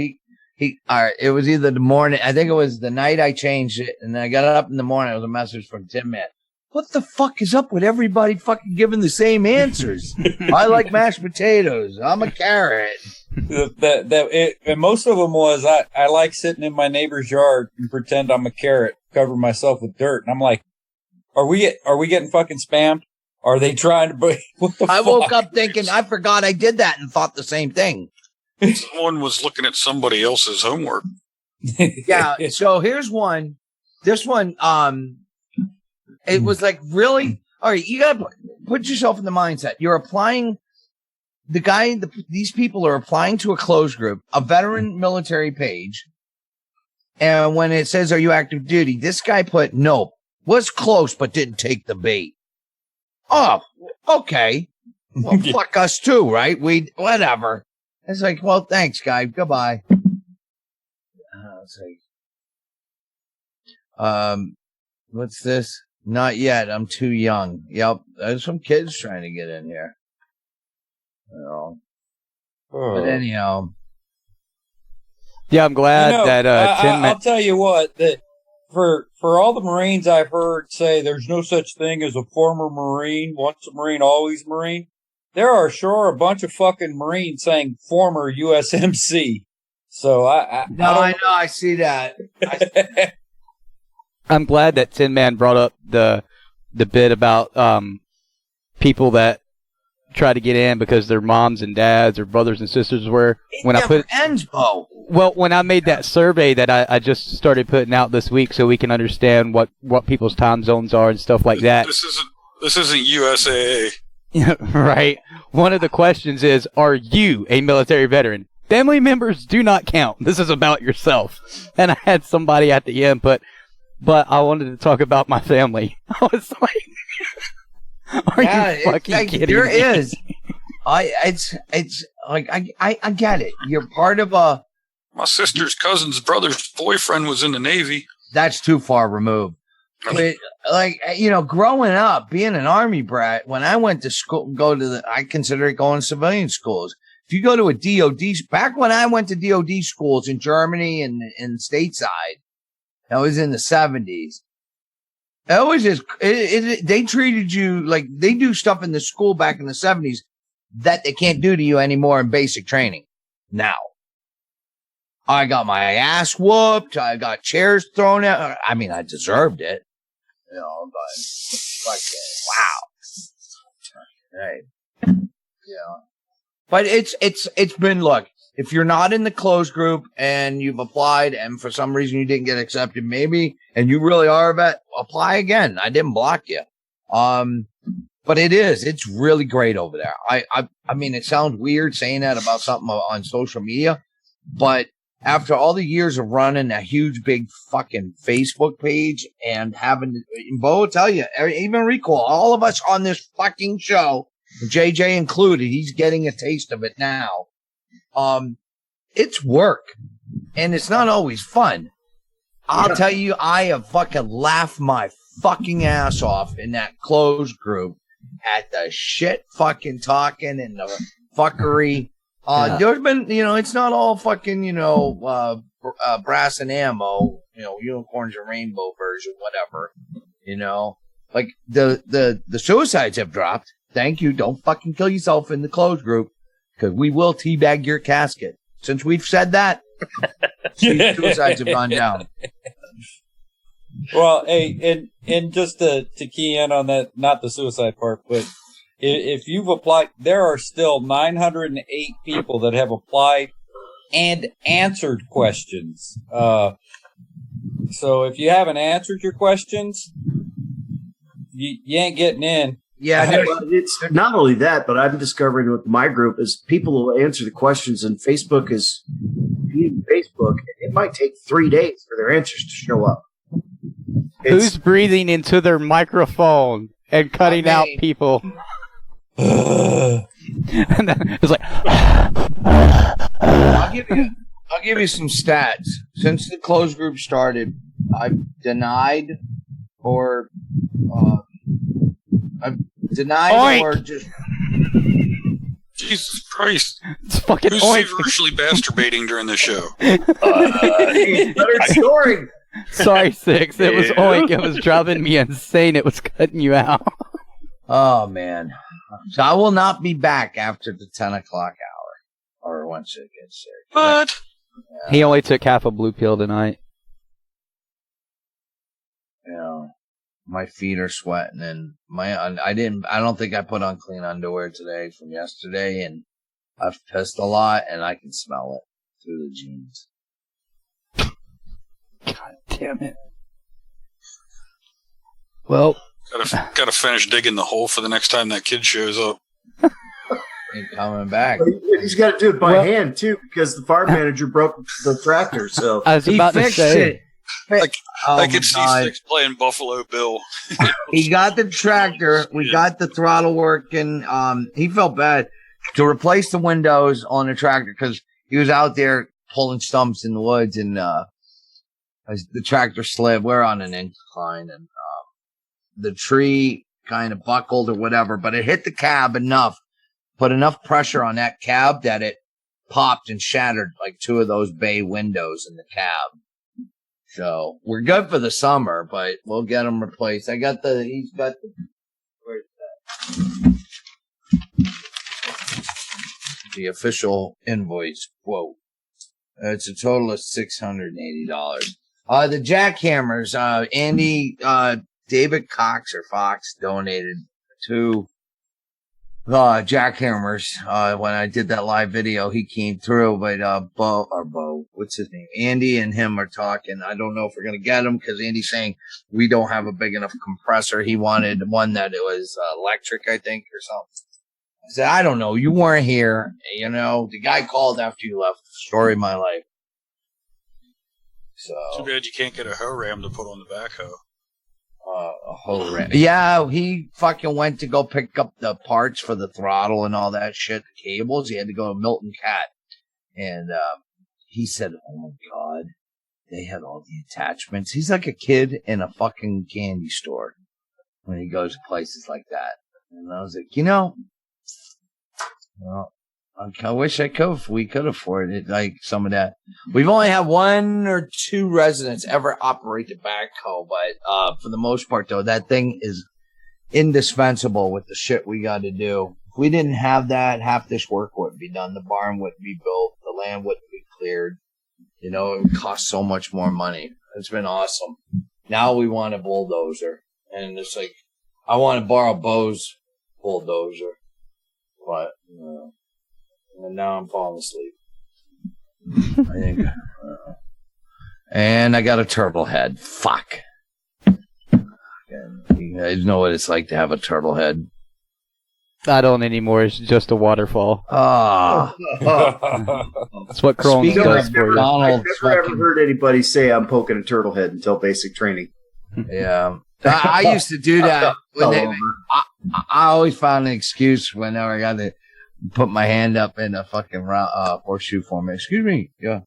it was either the morning, I think it was the night I changed it, and then I got up in the morning, it was a message from Tinman. What the fuck is up with everybody fucking giving the same answers? I like mashed potatoes. I'm a carrot. And most of them was, I like sitting in my neighbor's yard and pretend I'm a carrot, cover myself with dirt. And I'm like, are we getting fucking spammed? Are they trying to what the fuck? I woke up thinking, I forgot I did that and thought the same thing. Someone was looking at somebody else's homework. Yeah, so here's one. This one, it was like, really? All right, you gotta put yourself in the mindset. You're applying these people are applying to a closed group, a veteran military page. And when it says, are you active duty? This guy put, nope, was close, but didn't take the bait. Oh, okay. Well, fuck us too, right? Whatever. It's like, well, thanks, guy. Goodbye. It's like, what's this? Not yet. I'm too young. Yep. There's some kids trying to get in here. You know. But anyhow. Yeah, I'm glad that Tinman. I'll tell you what, that for all the Marines I've heard say there's no such thing as a former Marine, once a Marine, always a Marine. There are sure a bunch of fucking Marines saying former USMC. So I know, I see that. I'm glad that Tinman brought up the bit about people that try to get in because their moms and dads or brothers and sisters were. When I made that survey that I just started putting out this week, so we can understand what people's time zones are and stuff like that. This isn't USAA. Right. One of the questions is, are you a military veteran? Family members do not count. This is about yourself. And I had somebody at the end put, but I wanted to talk about my family. I was like, are you fucking kidding there me? Is. It's like, I get it. You're part of a... My sister's cousin's brother's boyfriend was in the Navy. That's too far removed. But, like, you know, growing up, being an Army brat, when I went to school, I consider it going to civilian schools. If you go to a DOD, back when I went to DOD schools in Germany and stateside, that was in the 70s. It was just, they treated you like they do stuff in the school back in the 70s that they can't do to you anymore in basic training. Now, I got my ass whooped. I got chairs thrown at. I mean, I deserved it, you know, but like, wow. Hey, yeah. But it's been, look, if you're not in the closed group and you've applied and for some reason you didn't get accepted, maybe, and you really are a vet, apply again. I didn't block you. But it's really great over there. I mean, it sounds weird saying that about something on social media, but after all the years of running a huge, big fucking Facebook page and having, Bo will tell you, even Rico, all of us on this fucking show, JJ included, he's getting a taste of it now. It's work, and it's not always fun. I'll tell you, I have fucking laughed my fucking ass off in that closed group at the shit fucking talking and the fuckery. There's been, you know, it's not all fucking, you know, brass and ammo, you know, unicorns and rainbow version, whatever, you know, like the suicides have dropped. Thank you. Don't fucking kill yourself in the closed group, because we will teabag your casket. Since we've said that, suicides have gone down. Well, hey, and just to key in on that, not the suicide part, but if you've applied, there are still 908 people that have applied and answered questions. So if you haven't answered your questions, you ain't getting in. Yeah, it's not only that, but I'm discovering with my group is people will answer the questions, and Facebook is being Facebook. It might take 3 days for their answers to show up. Who's breathing into their microphone and cutting out people? And then it's like, I'll give you some stats. Since the closed group started, I've denied or just. Jesus Christ! It's fucking Who's feverishly masturbating during the show? Better story. Sorry, Six. It was oink. It was driving me insane. It was cutting you out. Oh man! So I will not be back after the 10 o'clock hour, or once it gets there. What? Yeah. He only took half a blue pill tonight. You know, my feet are sweating, and I don't think I put on clean underwear today from yesterday, and I've pissed a lot, and I can smell it through the jeans. God damn it. Well, gotta finish digging the hole for the next time that kid shows up. ain't coming back. He's got to do it by hand too, because the fire manager broke the tractor. So I was about to say. I could see Six playing Buffalo Bill. He got the tractor. We got the throttle working. He felt bad to replace the windows on the tractor because he was out there pulling stumps in the woods, and as the tractor slid. We're on an incline, and the tree kind of buckled or whatever, but it hit the cab enough, put enough pressure on that cab that it popped and shattered like 2 of those bay windows in the cab. So we're good for the summer, but we'll get him replaced. He's got the, where's that? The official invoice quote. It's a total of $680. The jackhammers, Andy, David Cox or Fox donated 2 jackhammers. When I did that live video, he came through, but Bo, what's his name? Andy and him are talking. I don't know if we're going to get him because Andy's saying we don't have a big enough compressor. He wanted one that it was electric, I think, or something. I said, I don't know. You weren't here. You know, the guy called after you left. Story of my life. So Too bad you can't get a hoe ram to put on the backhoe. A whole ram. Yeah, he fucking went to go pick up the parts for the throttle and all that shit, the cables. He had to go to Milton Cat. And he said, oh my God, they had all the attachments. He's like a kid in a fucking candy store when he goes to places like that. And I was like, well, I wish I could. If we could afford it, like some of that. We've only had 1 or 2 residents ever operate the backhoe, but for the most part, though, that thing is indispensable with the shit we got to do. If we didn't have that, half this work wouldn't be done. The barn wouldn't be built. The land wouldn't be cleared. You know, it would cost so much more money. It's been awesome. Now we want a bulldozer, and it's like I want to borrow Bo's bulldozer, but. And now I'm falling asleep. I think. And I got a turtlehead. Fuck. You guys know what it's like to have a turtlehead. I don't anymore. It's just a waterfall. Ah. That's what Crohn's does for you. I've never ever heard anybody say I'm poking a turtlehead until basic training. Yeah. I used to do that. I always found an excuse whenever I got to put my hand up in a fucking horseshoe form. Excuse me. Yeah.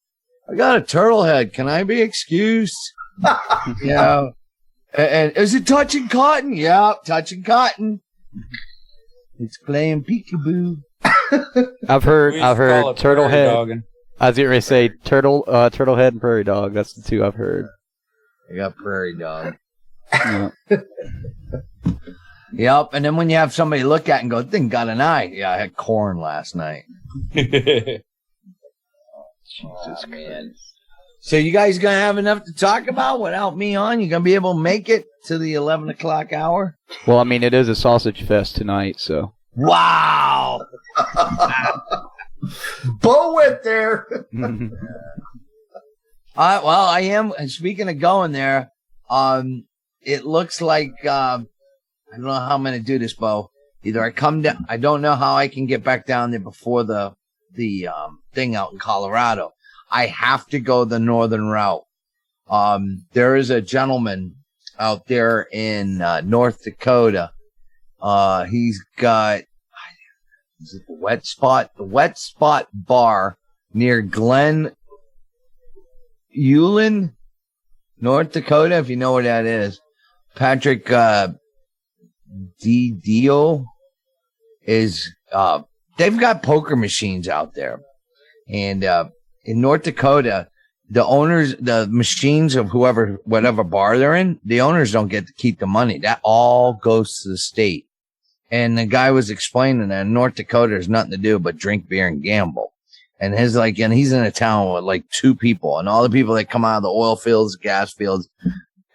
I got a turtlehead. Can I be excused? Yeah. And is it touching cotton? Yeah, touching cotton. It's playing peekaboo. I've heard turtlehead. I was going to say turtlehead and prairie dog. That's the 2 I've heard. I got prairie dog. Yeah. Yep, and then when you have somebody look at it and go, "Thing got an eye." Yeah, I had corn last night. Jesus man! So you guys gonna have enough to talk about without me on? You gonna be able to make it to the 11 o'clock hour? Well, I mean, it is a SausageFest tonight, so. Wow! Bo went there. Well, I am. Speaking of going there, it looks like. I don't know how I'm going to do this, Bo. Either I come down. I don't know how I can get back down there before the thing out in Colorado. I have to go the northern route. There is a gentleman out there in North Dakota. He's got is it the Wet Spot? The Wet Spot Bar near Glen Ullin, North Dakota, if you know where that is. Patrick Dio is they've got poker machines out there, and in North Dakota, the owners, the machines of whatever bar they're in, the owners don't get to keep the money. That all goes to the state. And the guy was explaining that in North Dakota, there's nothing to do but drink beer and gamble. And he's in a town with like 2 people, and all the people that come out of the oil fields, gas fields.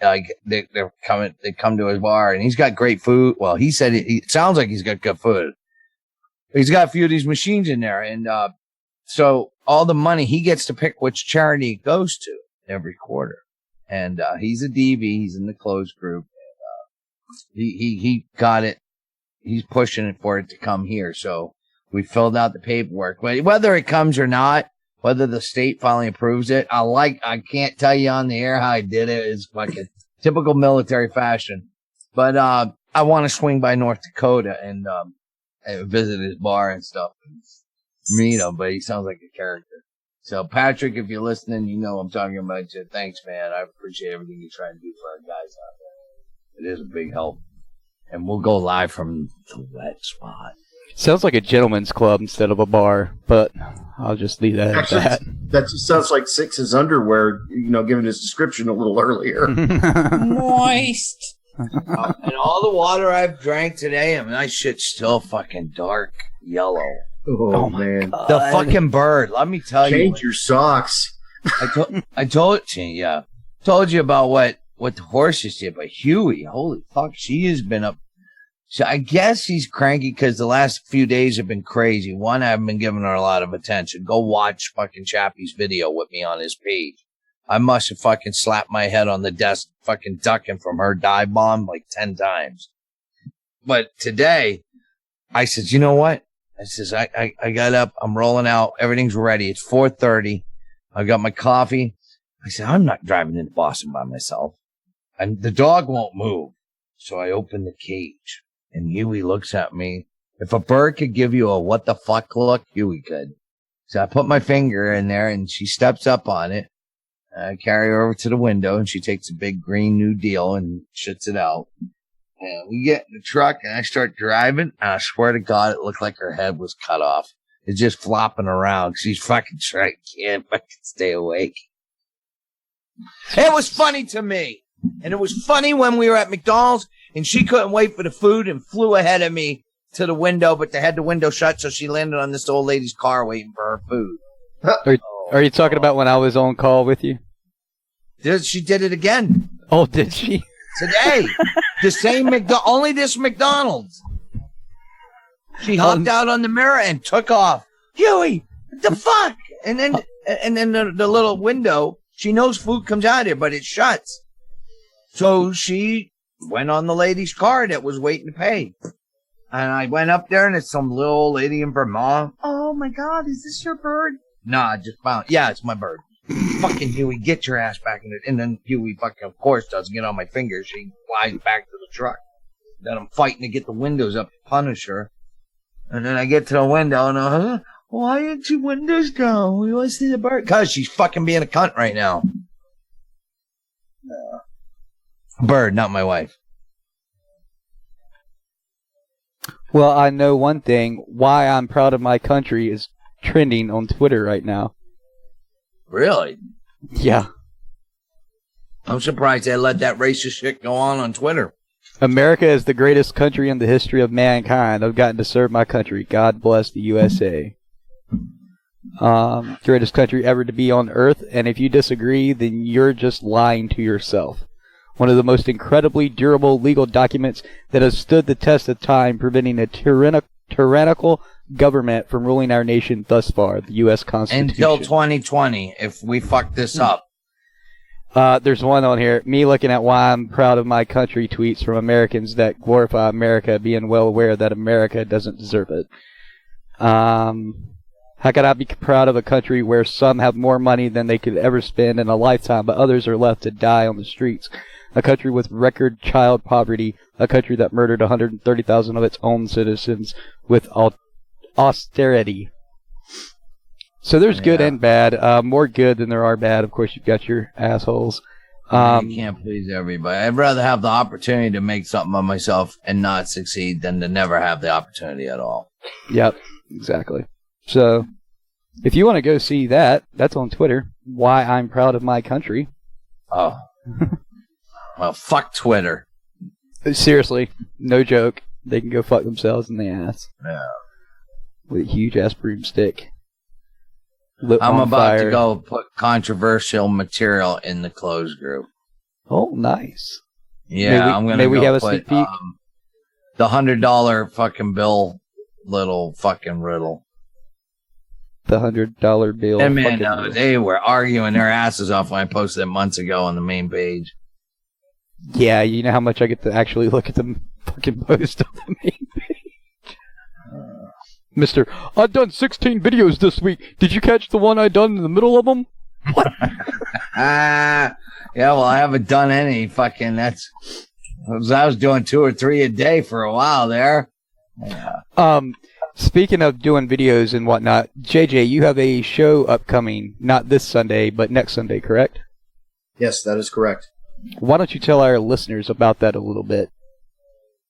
They come to his bar, and he's got great food. Well, he said it sounds like he's got good food. He's got a few of these machines in there, and so all the money he gets to pick which charity it goes to every quarter. And he's a DV. He's in the closed group. And, he got it. He's pushing it for it to come here. So We filled out the paperwork. Whether it comes or not, whether the state finally approves it, I can't tell you on the air how I did it. It's fucking typical military fashion. But I want to swing by North Dakota and visit his bar and stuff and meet him, but he sounds like a character. So, Patrick, if you're listening, you know I'm talking about you. Thanks, man. I appreciate everything you try and do for our guys out there. It is a big help. And we'll go live from the wet spot. Sounds like a gentleman's club instead of a bar, but I'll just leave that at that. That sounds like Six's underwear, given his description a little earlier. Moist. And all the water I've drank today, my shit's still fucking dark yellow. Oh man. God. The fucking bird, let me tell you. Change your socks. I told you about what the horses did, but Huey, holy fuck, she has been up. So I guess he's cranky because the last few days have been crazy. One, I haven't been giving her a lot of attention. Go watch fucking Chappie's video with me on his page. I must have fucking slapped my head on the desk, fucking ducking from her dive bomb like 10 times. But today, I said, you know what? I says, I got up. I'm rolling out. Everything's ready. It's 4:30. I got my coffee. I said, I'm not driving into Boston by myself. And the dog won't move. So I open the cage. And Huey looks at me. If a bird could give you a what the fuck look, Huey could. So I put my finger in there, and she steps up on it. I carry her over to the window, and she takes a big green New Deal and shits it out. And we get in the truck, and I start driving, and I swear to God, it looked like her head was cut off. It's just flopping around. She's fucking trying, can't fucking stay awake. It was funny to me. And it was funny when we were at McDonald's, and she couldn't wait for the food and flew ahead of me to the window, but they had the window shut, so she landed on this old lady's car waiting for her food. Are you talking about when I was on call with you? She did it again. Oh, did she? Today. The same only this McDonald's. She hopped out on the mirror and took off. Huey, what the fuck? And then the little window, she knows food comes out here, but it shuts. So she went on the lady's car that was waiting to pay. And I went up there, and it's some little old lady in Vermont. Oh my God, is this your bird? Nah, I just found. Yeah, it's my bird. Fucking Huey, get your ass back in it. And then Huey fucking, of course, doesn't get on my fingers. She flies back to the truck. Then I'm fighting to get the windows up to punish her. And then I get to the window, and why aren't your windows down? We want to see the bird. Because she's fucking being a cunt right now. Bird, not my wife. Well, I know one thing. Why I'm proud of my country is trending on Twitter right now. Really? Yeah. I'm surprised they let that racist shit go on Twitter. America is the greatest country in the history of mankind. I've gotten to serve my country. God bless the USA. Greatest country ever to be on Earth. And if you disagree, then you're just lying to yourself. One of the most incredibly durable legal documents that has stood the test of time, preventing a tyrannical government from ruling our nation thus far, the U.S. Constitution. Until 2020, if we fuck this up. There's one on here. Me looking at why I'm proud of my country tweets from Americans that glorify America, being well aware that America doesn't deserve it. How could I be proud of a country where some have more money than they could ever spend in a lifetime, but others are left to die on the streets? A country with record child poverty, a country that murdered 130,000 of its own citizens with austerity. So there's good and bad. More good than there are bad. Of course, you've got your assholes. You can't please everybody. I'd rather have the opportunity to make something of myself and not succeed than to never have the opportunity at all. Yep, exactly. So if you want to go see that, that's on Twitter. Why I'm proud of my country. Oh. Well, fuck Twitter. Seriously, no joke. They can go fuck themselves in the ass. Yeah. With a huge ass broomstick. I'm about to go put controversial material in the closed group. Oh, nice. Yeah, I'm going to we have a put sneak peek? the $100 fucking bill little fucking riddle. The $100 bill. And man, they were arguing their asses off when I posted it months ago on the main page. Yeah, you know how much I get to actually look at the fucking post on the main page. Mr. I've done 16 videos this week. Did you catch the one I done in the middle of them? What? Yeah, well, I haven't done any fucking, I was doing 2 or 3 a day for a while there. Yeah. Speaking of doing videos and whatnot, JJ, you have a show upcoming, not this Sunday, but next Sunday, correct? Yes, that is correct. Why don't you tell our listeners about that a little bit?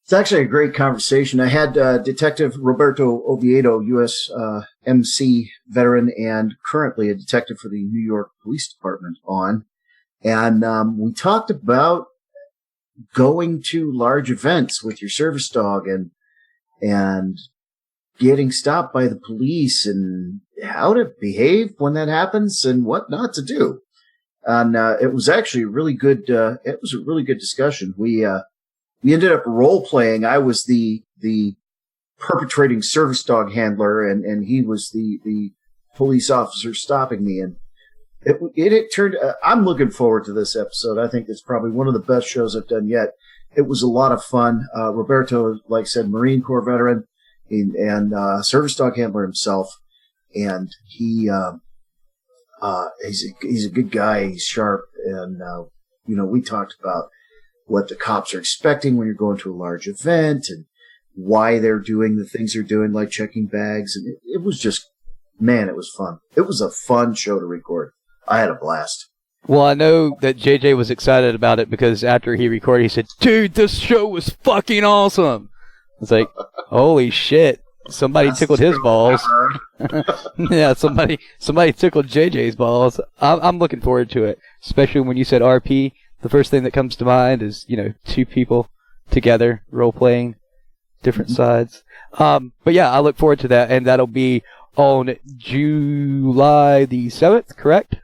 It's actually a great conversation. I had Detective Roberto Oviedo, U.S. MC veteran and currently a detective for the New York Police Department on. And we talked about going to large events with your service dog and getting stopped by the police and how to behave when that happens and what not to do. And it was actually a really good discussion. We ended up role playing. I was the perpetrating service dog handler, and he was the police officer stopping me. And it turned. I'm looking forward to this episode. I think it's probably one of the best shows I've done yet. It was a lot of fun. Roberto, like I said, Marine Corps veteran and service dog handler himself, and he's a good guy. He's sharp, and we talked about what the cops are expecting when you're going to a large event and why they're doing the things they're doing, like checking bags. And it was just, man, it was fun. It was a fun show to record. I had a blast. Well, I know that JJ was excited about it because after he recorded, he said, "Dude, this show was fucking awesome." It's like, holy shit. Somebody tickled his balls. Yeah, somebody tickled JJ's balls. I'm looking forward to it, especially when you said RP. The first thing that comes to mind is, 2 people together, role-playing, different sides. But yeah, I look forward to that, and that'll be on July the 7th, correct?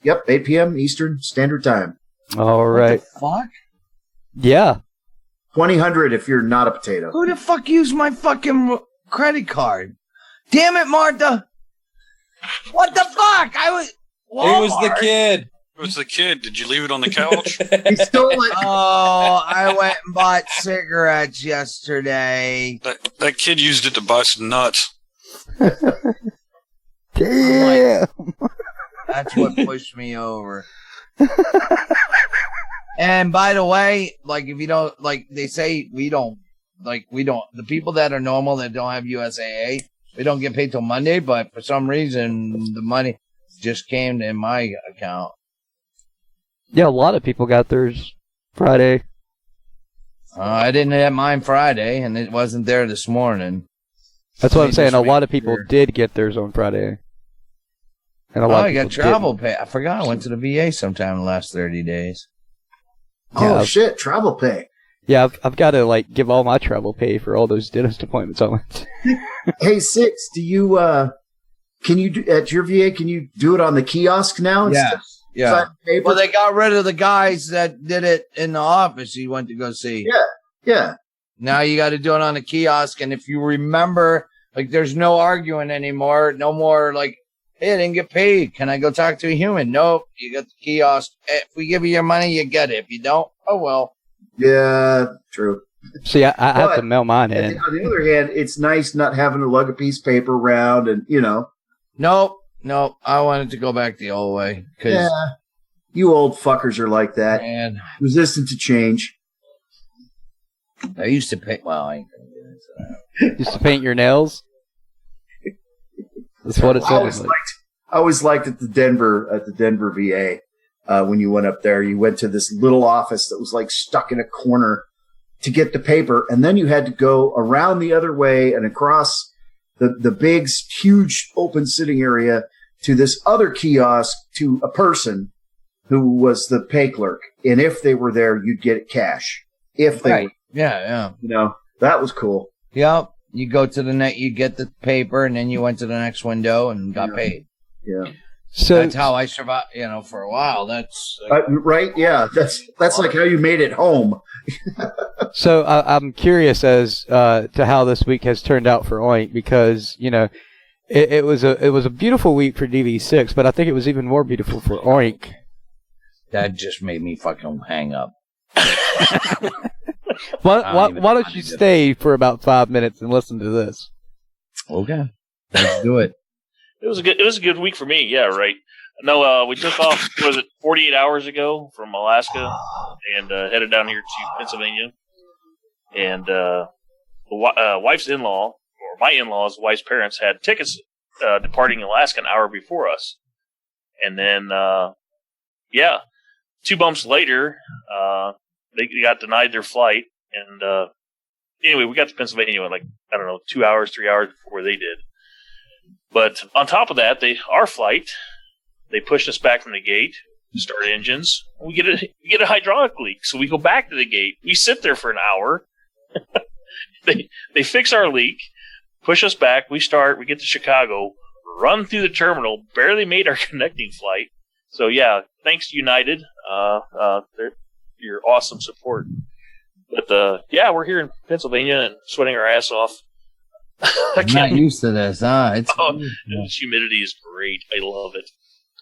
Yep, 8 p.m. Eastern Standard Time. All right. What the fuck? Yeah. 2000 if you're not a potato. Who the fuck used my fucking credit card? Damn it, Martha! What the fuck? It was the kid. It was the kid. Did you leave it on the couch? He stole it. Oh, I went and bought cigarettes yesterday. That kid used it to buy some nuts. Damn. That's what pushed me over. And by the way, if you don't, they say the people that are normal that don't have USAA, we don't get paid till Monday, but for some reason, the money just came in my account. Yeah, a lot of people got theirs Friday. I didn't have mine Friday, and it wasn't there this morning. That's what I'm saying. A lot of people did get theirs on Friday. And a lot I got travel pay. I forgot I went to the VA sometime in the last 30 days. Oh, shit, travel pay. Yeah, I've got to, give all my travel pay for all those dentist appointments I went to. Hey, Six, do you, can you, at your VA, can you do it on the kiosk now? Yeah. Well, they got rid of the guys that did it in the office you went to go see. Yeah. Now you got to do it on a kiosk, and if you remember, there's no arguing anymore. No more, hey, I didn't get paid. Can I go talk to a human? Nope. You got the kiosk. If we give you your money, you get it. If you don't, oh well. Yeah, true. See, I have to mail mine in. On the other hand, it's nice not having to lug a piece of paper around and, Nope. I wanted to go back the old way. Yeah. You old fuckers are like that. Man. Resistant to change. I used to paint. Well, I ain't going to get into that. Used to paint your nails? That's what it sounds like. I always liked at the Denver VA, when you went up there, you went to this little office that was stuck in a corner to get the paper. And then you had to go around the other way and across the big, huge open sitting area to this other kiosk to a person who was the pay clerk. And if they were there, you'd get cash. If they were. Yeah. That was cool. Yep. You go to the net, you get the paper, and then you went to the next window and got paid. Yeah. So that's how I survived, for a while. That's right. Yeah. That's like how you made it home. So I'm curious as to how this week has turned out for Oink because, it was a beautiful week for DV6, but I think it was even more beautiful for Oink. That just made me fucking hang up. Why don't you stay for about 5 minutes and listen to this? Okay, let's do it. It was a good week for me. Yeah, right. No, we took off. Was it 48 hours ago from Alaska and headed down here to Pennsylvania. And the wife's in-law, or my in-laws' wife's parents, had tickets departing Alaska an hour before us. And then, 2 bumps later, they got denied their flight. And anyway, we got to Pennsylvania in 2 hours, 3 hours before they did. But on top of that, our flight, they pushed us back from the gate, start engines. We get a hydraulic leak, so we go back to the gate. We sit there for an hour. They fix our leak, push us back. We get to Chicago, run through the terminal, barely made our connecting flight. So yeah, thanks United, your awesome support. But we're here in Pennsylvania and sweating our ass off. I'm not used to this, huh? The humidity is great. I love it.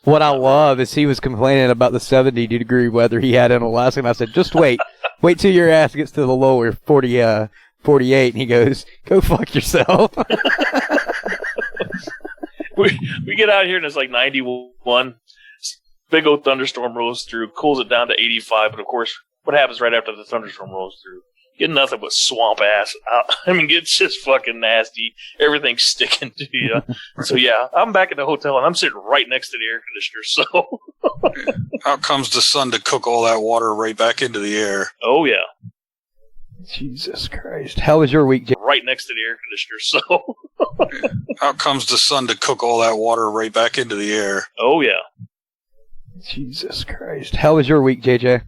What I love is he was complaining about the 70-degree weather he had in Alaska, and I said, just wait. Wait till your ass gets to the lower 48, and he goes, go fuck yourself. we get out here, and it's 91. Big old thunderstorm rolls through, cools it down to 85, but of course, what happens right after the thunderstorm rolls through? Get nothing but swamp ass. I mean, it's just fucking nasty. Everything's sticking to you. So yeah, I'm back at the hotel and I'm sitting right next to the air conditioner. So out comes the sun to cook all that water right back into the air. Oh yeah. Jesus Christ! How was your week, Jay? Right next to the air conditioner. So out comes the sun to cook all that water right back into the air. Oh yeah. Jesus Christ! How was your week, JJ?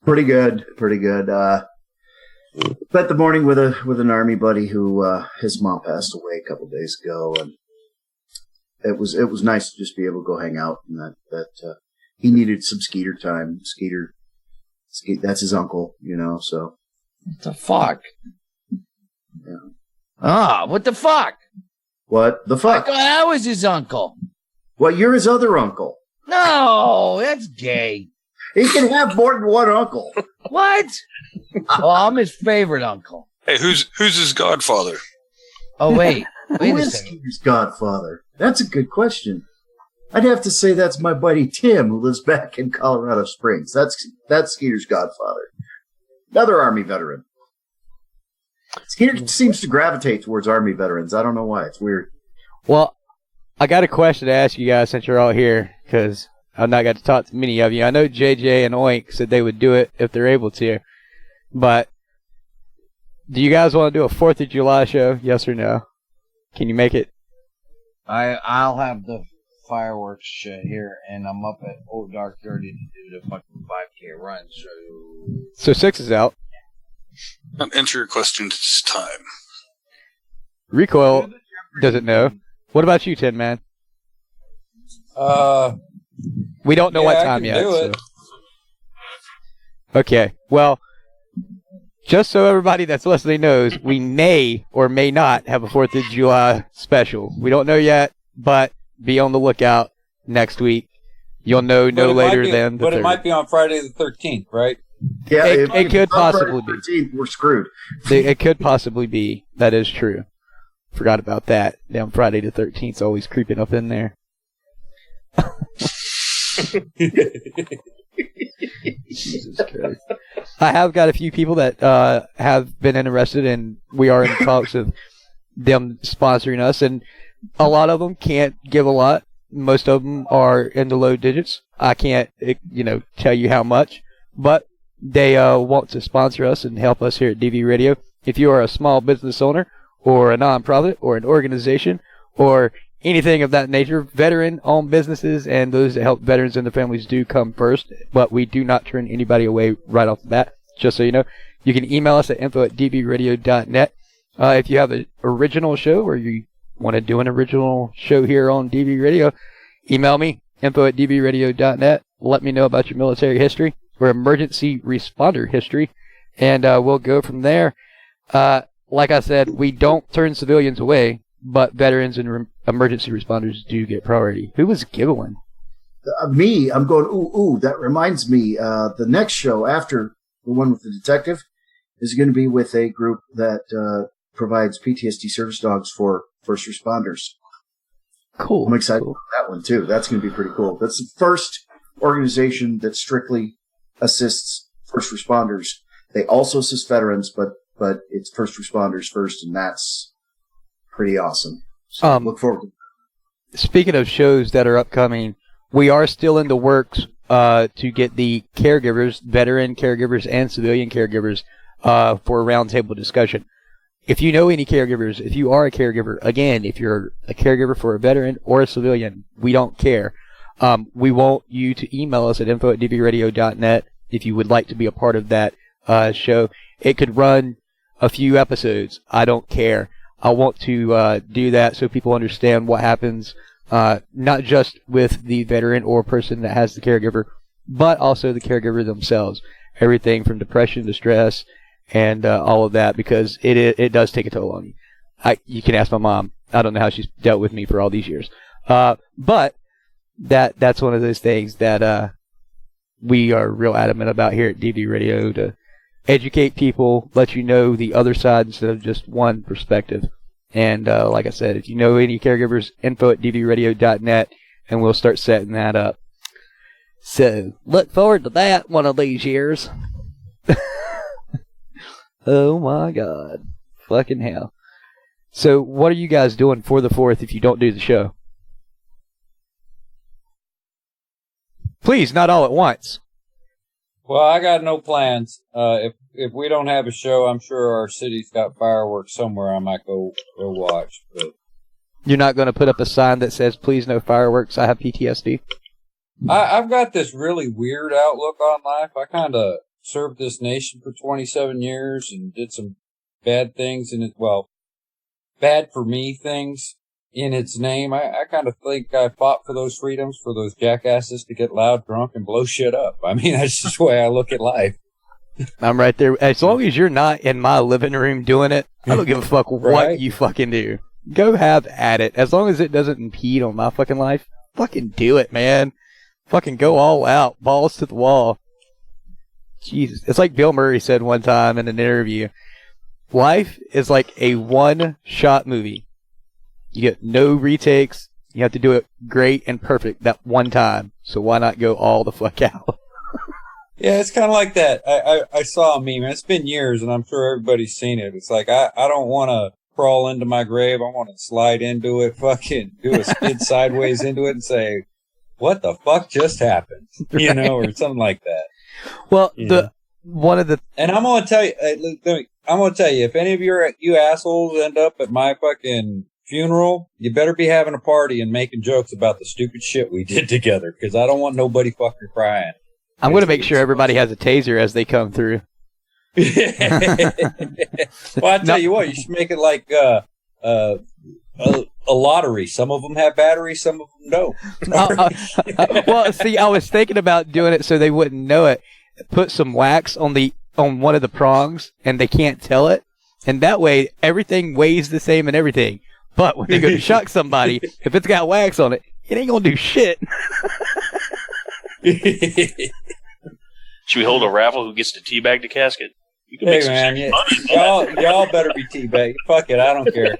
Pretty good. Spent the morning with an army buddy who his mom passed away a couple days ago, and it was nice to just be able to go hang out. And that he needed some Skeeter time. Skeeter, that's his uncle, So what the fuck? Yeah. What the fuck? What the fuck? I thought I was his uncle. Well, you're his other uncle. No, that's gay. He can have more than one uncle. What? Well, I'm his favorite uncle. Hey, who's his godfather? Oh, wait. Who is Skeeter's godfather? That's a good question. I'd have to say that's my buddy Tim, who lives back in Colorado Springs. That's Skeeter's godfather. Another Army veteran. Skeeter seems to gravitate towards Army veterans. I don't know why. It's weird. Well, I got a question to ask you guys since you're all here, because I've not got to talk to many of you. I know JJ and Oink said they would do it if they're able to, but do you guys want to do a 4th of July show, yes or no? Can you make it? I'll have the fireworks here, and I'm up at Old Dark 30 to do the fucking 5K run, So 6 is out. Answer your question this time. Recoil doesn't know. What about you, Tinman? We don't know what time yet. So. Okay. Well, just so everybody that's listening knows, we may or may not have a 4th of July special. We don't know yet, but be on the lookout next week. You'll know no later than the 3rd. But it might be on Friday the 13th, right? Yeah, it could possibly be. 13th, we're screwed. It could possibly be. That is true. Forgot about that. Down Friday the 13th is always creeping up in there. Jesus Christ. I have got a few people that have been interested, and we are in talks of them sponsoring us, and a lot of them can't give a lot. Most of them are in the low digits. I can't, tell you how much, but they want to sponsor us and help us here at DV Radio. If you are a small business owner or a nonprofit or an organization or anything of that nature, veteran-owned businesses and those that help veterans and their families do come first, but we do not turn anybody away right off the bat, just so you know. You can email us at info@dvradio.net. If you have an original show or you want to do an original show here on DV Radio, email me, info@dvradio.net. Let me know about your military history or emergency responder history, and we'll go from there. Like I said, we don't turn civilians away, but veterans and emergency responders do get priority. Who was giggling? Me. I'm going, ooh, that reminds me. The next show after the one with the detective is going to be with a group that provides PTSD service dogs for first responders. Cool. I'm excited about that one too. That's going to be pretty cool. That's the first organization that strictly assists first responders. They also assist veterans, but it's first responders first, and that's pretty awesome. So look forward to that. Speaking of shows that are upcoming, we are still in the works to get the caregivers, veteran caregivers and civilian caregivers, for a roundtable discussion. If you know any caregivers, if you are a caregiver, again, if you're a caregiver for a veteran or a civilian, we don't care. We want you to email us at info@dvradio.net if you would like to be a part of that show. It could run a few episodes. I don't care. I want to do that so people understand what happens, not just with the veteran or person that has the caregiver, but also the caregiver themselves. Everything from depression to stress and all of that, because it does take a toll on you. You can ask my mom. I don't know how she's dealt with me for all these years. But that's one of those things that we are real adamant about here at DV Radio, to educate people, let you know the other side instead of just one perspective. And like I said, if you know any caregivers, info@dvradio.net, and we'll start setting that up. So look forward to that one of these years. Oh my God. Fucking hell. So what are you guys doing for the 4th if you don't do the show? Please, not all at once. Well, I got no plans. If we don't have a show, I'm sure our city's got fireworks somewhere I might go watch. But You're not going to put up a sign that says, please no fireworks, I have PTSD? I've got this really weird outlook on life. I kind of served this nation for 27 years and did some bad things in it. Well, bad for me things in its name. I kind of think I fought for those freedoms for those jackasses to get loud, drunk, and blow shit up. I mean, that's just the way I look at life. I'm right there. As long as you're not in my living room doing it, I don't give a fuck what Right? you fucking do. Go have at it. As long as it doesn't impede on my fucking life, fucking do it, man. Fucking go all out. Balls to the wall. Jesus. It's like Bill Murray said one time in an interview. Life is like a one-shot movie. You get no retakes. You have to do it great and perfect that one time. So why not go all the fuck out? Yeah, it's kind of like that. I saw a meme. It's been years, and I'm sure everybody's seen it. It's like, I don't want to crawl into my grave. I want to slide into it, fucking do a skid sideways into it and say, what the fuck just happened? You know, or something like that. Well, And I'm going to tell you, I'm going to tell you, if any of you assholes end up at my fucking funeral, you better be having a party and making jokes about the stupid shit we did together, because I don't want nobody fucking crying. I'm going to make sure everybody has a taser as they come through. Well, I tell you what, you should make it like a lottery. Some of them have batteries, some of them don't. Well, see, I was thinking about doing it so they wouldn't know it. Put some wax on one of the prongs, and they can't tell it. And that way, everything weighs the same and everything. But when they go to shock somebody, if it's got wax on it, it ain't going to do shit. Should we hold a raffle? Who gets to teabag the casket? You can Hey make some man, serious money. y'all better be teabagged. Fuck it, I don't care.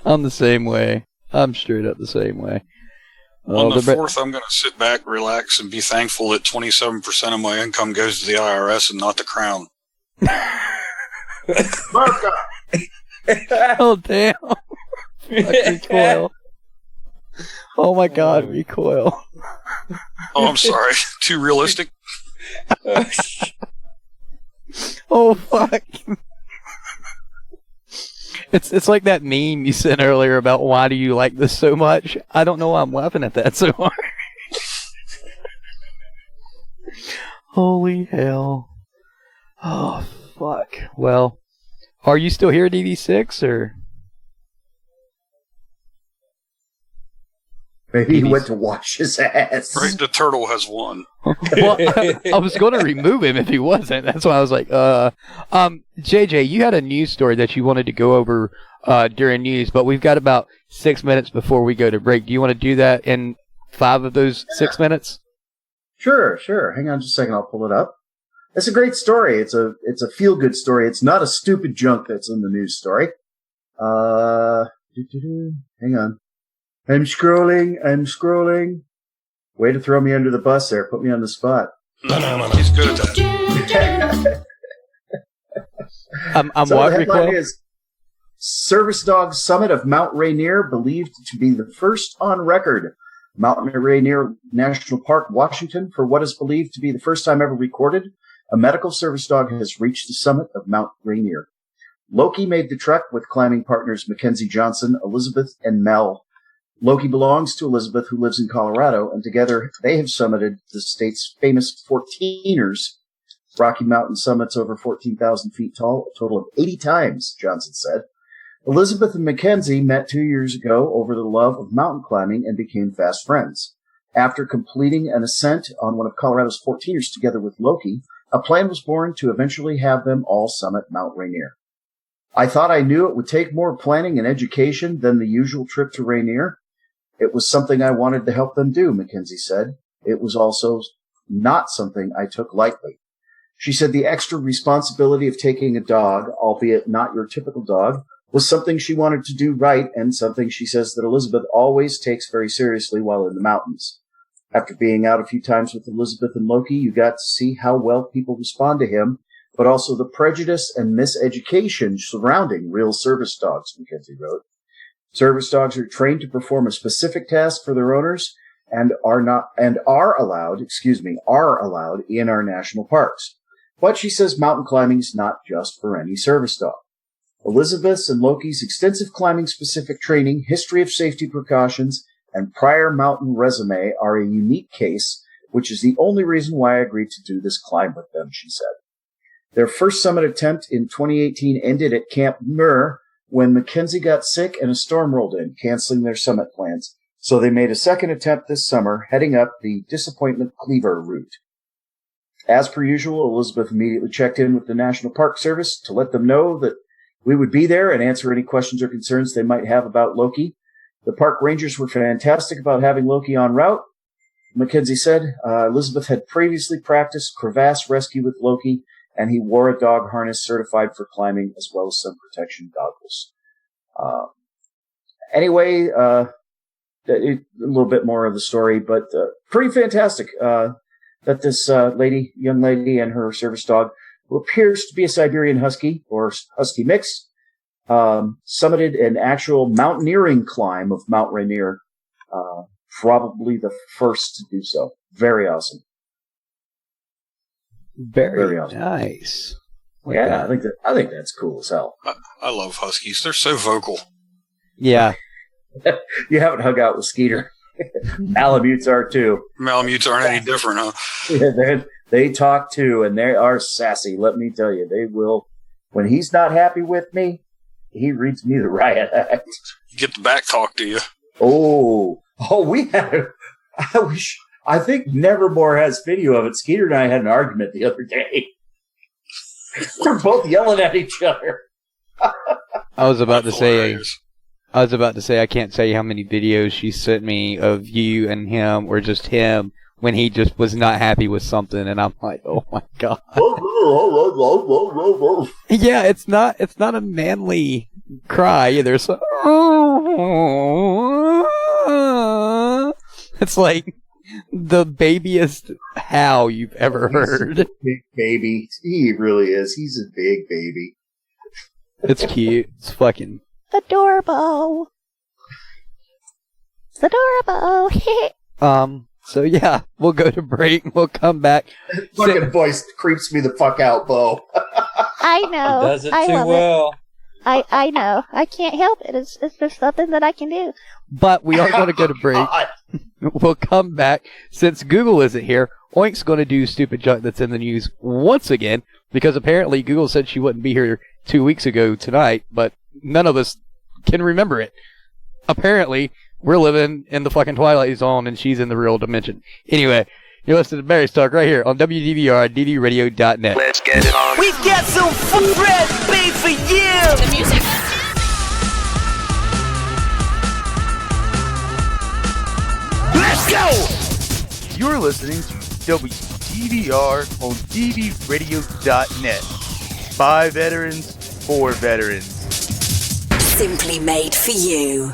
I'm the same way. I'm straight up the same way. On the 4th, I'm going to sit back, relax, and be thankful that 27% of my income goes to the IRS and not the Crown. Oh, damn. Recoil. Oh, my God, recoil. Oh, I'm sorry. Too realistic? Oh, fuck. It's like that meme you sent earlier about why do you like this so much? I don't know why I'm laughing at that so hard. Holy hell. Oh, fuck. Well, are you still here, DV6, or? Maybe he went to wash his ass. Right, the turtle has won. Well, I was going to remove him if he wasn't. That's why I was like, JJ, you had a news story that you wanted to go over during news, but we've got about 6 minutes before we go to break. Do you want to do that in 5 of those 6 minutes? Sure. Hang on just a second. I'll pull it up. It's a great story. It's a feel good story. It's not a stupid junk that's in the news story. Hang on. I'm scrolling. Way to throw me under the bus there. Put me on the spot. No. He's good at that. I'm so what, the headline Rico? is Service Dog Summit of Mount Rainier believed to be the first on record. Mount Rainier National Park, Washington, for what is believed to be the first time ever recorded, a medical service dog has reached the summit of Mount Rainier. Loki made the trek with climbing partners Mackenzie Johnson, Elizabeth, and Mel. Loki belongs to Elizabeth, who lives in Colorado, and together they have summited the state's famous 14ers, Rocky Mountain summits over 14,000 feet tall, a total of 80 times, Johnson said. Elizabeth and Mackenzie met 2 years ago over the love of mountain climbing and became fast friends. After completing an ascent on one of Colorado's 14ers together with Loki, a plan was born to eventually have them all summit Mount Rainier. I thought I knew it would take more planning and education than the usual trip to Rainier. It was something I wanted to help them do, Mackenzie said. It was also not something I took lightly. She said the extra responsibility of taking a dog, albeit not your typical dog, was something she wanted to do right and something she says that Elizabeth always takes very seriously while in the mountains. After being out a few times with Elizabeth and Loki, you got to see how well people respond to him, but also the prejudice and miseducation surrounding real service dogs, Mackenzie wrote. Service dogs are trained to perform a specific task for their owners and are allowed in our national parks. But she says mountain climbing is not just for any service dog. Elizabeth's and Loki's extensive climbing-specific training, history of safety precautions, and prior mountain resume are a unique case, which is the only reason why I agreed to do this climb with them, she said. Their first summit attempt in 2018 ended at Camp Muir when Mackenzie got sick and a storm rolled in, canceling their summit plans. So they made a second attempt this summer, heading up the Disappointment Cleaver route. As per usual, Elizabeth immediately checked in with the National Park Service to let them know that we would be there and answer any questions or concerns they might have about Loki. The park rangers were fantastic about having Loki en route. Mackenzie said Elizabeth had previously practiced crevasse rescue with Loki, and he wore a dog harness certified for climbing as well as some protection goggles. Anyway, a little bit more of the story, but pretty fantastic that this young lady and her service dog, who appears to be a Siberian Husky or Husky mix, summited an actual mountaineering climb of Mount Rainier, probably the first to do so. Very awesome. Very awesome. Nice. Yeah, I think that's cool as hell. I love Huskies. They're so vocal. Yeah. You haven't hung out with Skeeter. Malamutes are too. Malamutes aren't any different, huh? Yeah, they talk too, and they are sassy. Let me tell you, they will. When he's not happy with me, he reads me the riot act. You get the back talk, do you? Oh, we had. I think Nevermore has video of it. Skeeter and I had an argument the other day. We're both yelling at each other. I was about to say I can't say how many videos she sent me of you and him, or just him when he just was not happy with something, and I'm like, oh my god. Yeah, it's not a manly cry either. So, it's like the babiest howl you've ever heard. He's a big baby. He really is. He's a big baby. It's cute. It's fucking adorable. It's adorable. So yeah, we'll go to break. We'll come back. Fucking voice creeps me the fuck out, Bo. I know. He does it I too love well. I know. I can't help it. It's just something that I can do. But we are going to go to break. We'll come back. Since Google isn't here, Oink's going to do stupid junk that's in the news once again, because apparently Google said she wouldn't be here 2 weeks ago tonight, but none of us can remember it. Apparently, we're living in the fucking Twilight Zone, and she's in the real dimension. Anyway, you're listening to Barracks Talk right here on WDVR, DVRadio.net. Let's get it on. We've got some fresh beat for you. The music. Let's go. You're listening to WTFs DVR on DVRadio.net. By veterans, for veterans. Simply made for you.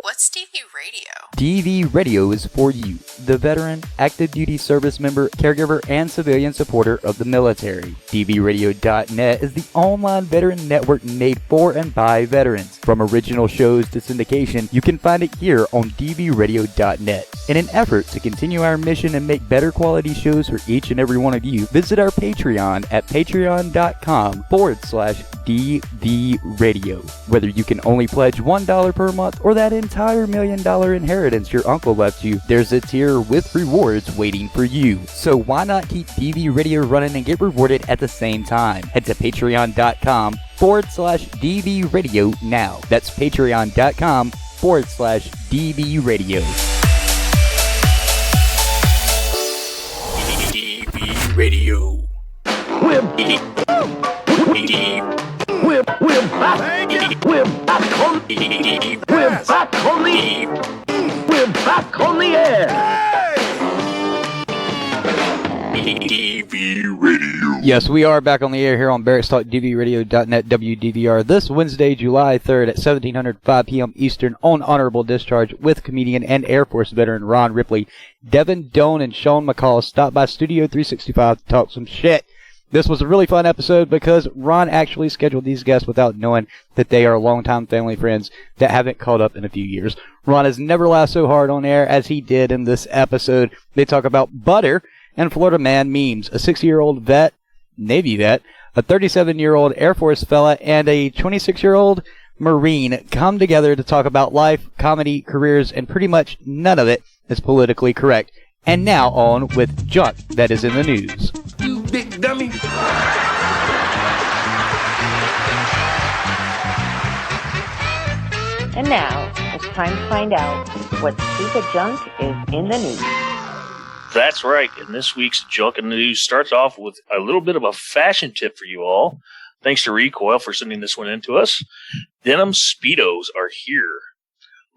What's DV Radio? DV Radio is for you, the veteran, active duty service member, caregiver, and civilian supporter of the military. DVRadio.net is the online veteran network made for and by veterans. From original shows to syndication, you can find it here on DVRadio.net. In an effort to continue our mission and make better quality shows for each and every one of you, visit our Patreon at patreon.com/DVRadio. Whether you can only pledge $1 per month or that entire $1 million inheritance your uncle left you, there's a tier with rewards waiting for you. So why not keep DV Radio running and get rewarded at the same time? Head to patreon.com/DV Radio now. That's patreon.com/DV Radio. DV Radio. We're back on the air. DV Radio. Yes, we are back on the air here on Barracks Talk, DVRadio.net, WDVR, this Wednesday, July 3rd at 17:05 p.m. Eastern on Honorable Discharge with comedian and Air Force veteran Ron Ripley. Devin Doan and Sean McCall stopped by Studio 365 to talk some shit. This was a really fun episode because Ron actually scheduled these guests without knowing that they are longtime family friends that haven't caught up in a few years. Ron has never laughed so hard on air as he did in this episode. They talk about butter and Florida man memes, a 60-year-old vet, Navy vet, a 37-year-old Air Force fella, and a 26-year-old Marine come together to talk about life, comedy, careers, and pretty much none of it is politically correct. And now on with junk that is in the news. You big dummy. And now, it's time to find out what stupid junk is in the news. That's right, and this week's Junk in the News starts off with a little bit of a fashion tip for you all. Thanks to Recoil for sending this one in to us. Denim Speedos are here.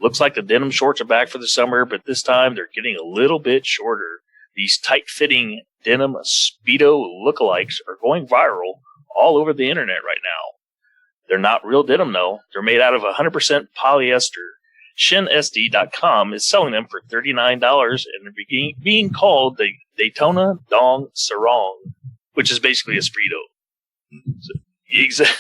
Looks like the denim shorts are back for the summer, but this time they're getting a little bit shorter. These tight-fitting denim Speedo lookalikes are going viral all over the internet right now. They're not real denim, though. They're made out of 100% polyester. ShinSD.com is selling them for $39 and they're being called the Daytona Dong Sarong, which is basically a Speedo. So, exactly.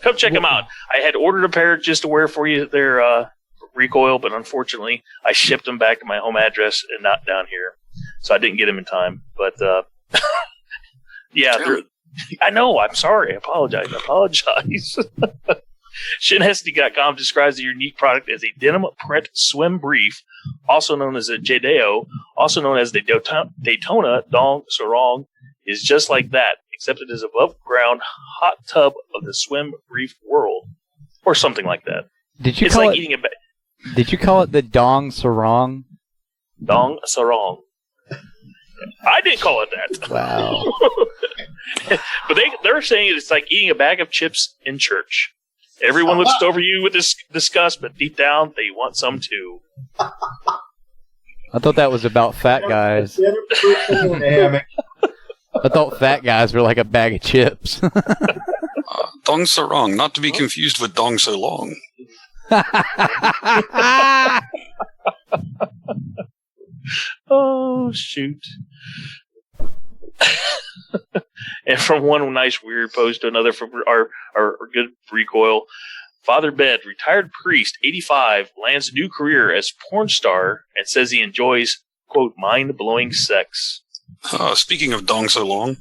Come check them out. I had ordered a pair just to wear for you there, Recoil, but unfortunately I shipped them back to my home address and not down here. So I didn't get them in time. But, yeah, I know. I'm sorry. I apologize. ShinSD.com describes the unique product as a denim print swim brief, also known as a Jadeo, also known as the Daytona Dong Sarong, is just like that, except it is above ground hot tub of the swim brief world, or something like that. Did you it's call like it? Eating a Did you call it the Dong Sarong? Dong Sarong. I didn't call it that. Wow. But they're saying it's like eating a bag of chips in church. Everyone looks over you with disgust, but deep down, they want some too. I thought that was about fat guys. I thought fat guys were like a bag of chips. Dong Sarong, not to be confused with Dong So Long. Oh, shoot. And from one nice weird post to another from our good Recoil, Father Bed, retired priest, 85, lands new career as porn star and says he enjoys, quote, mind-blowing sex. Speaking of Dong So Long.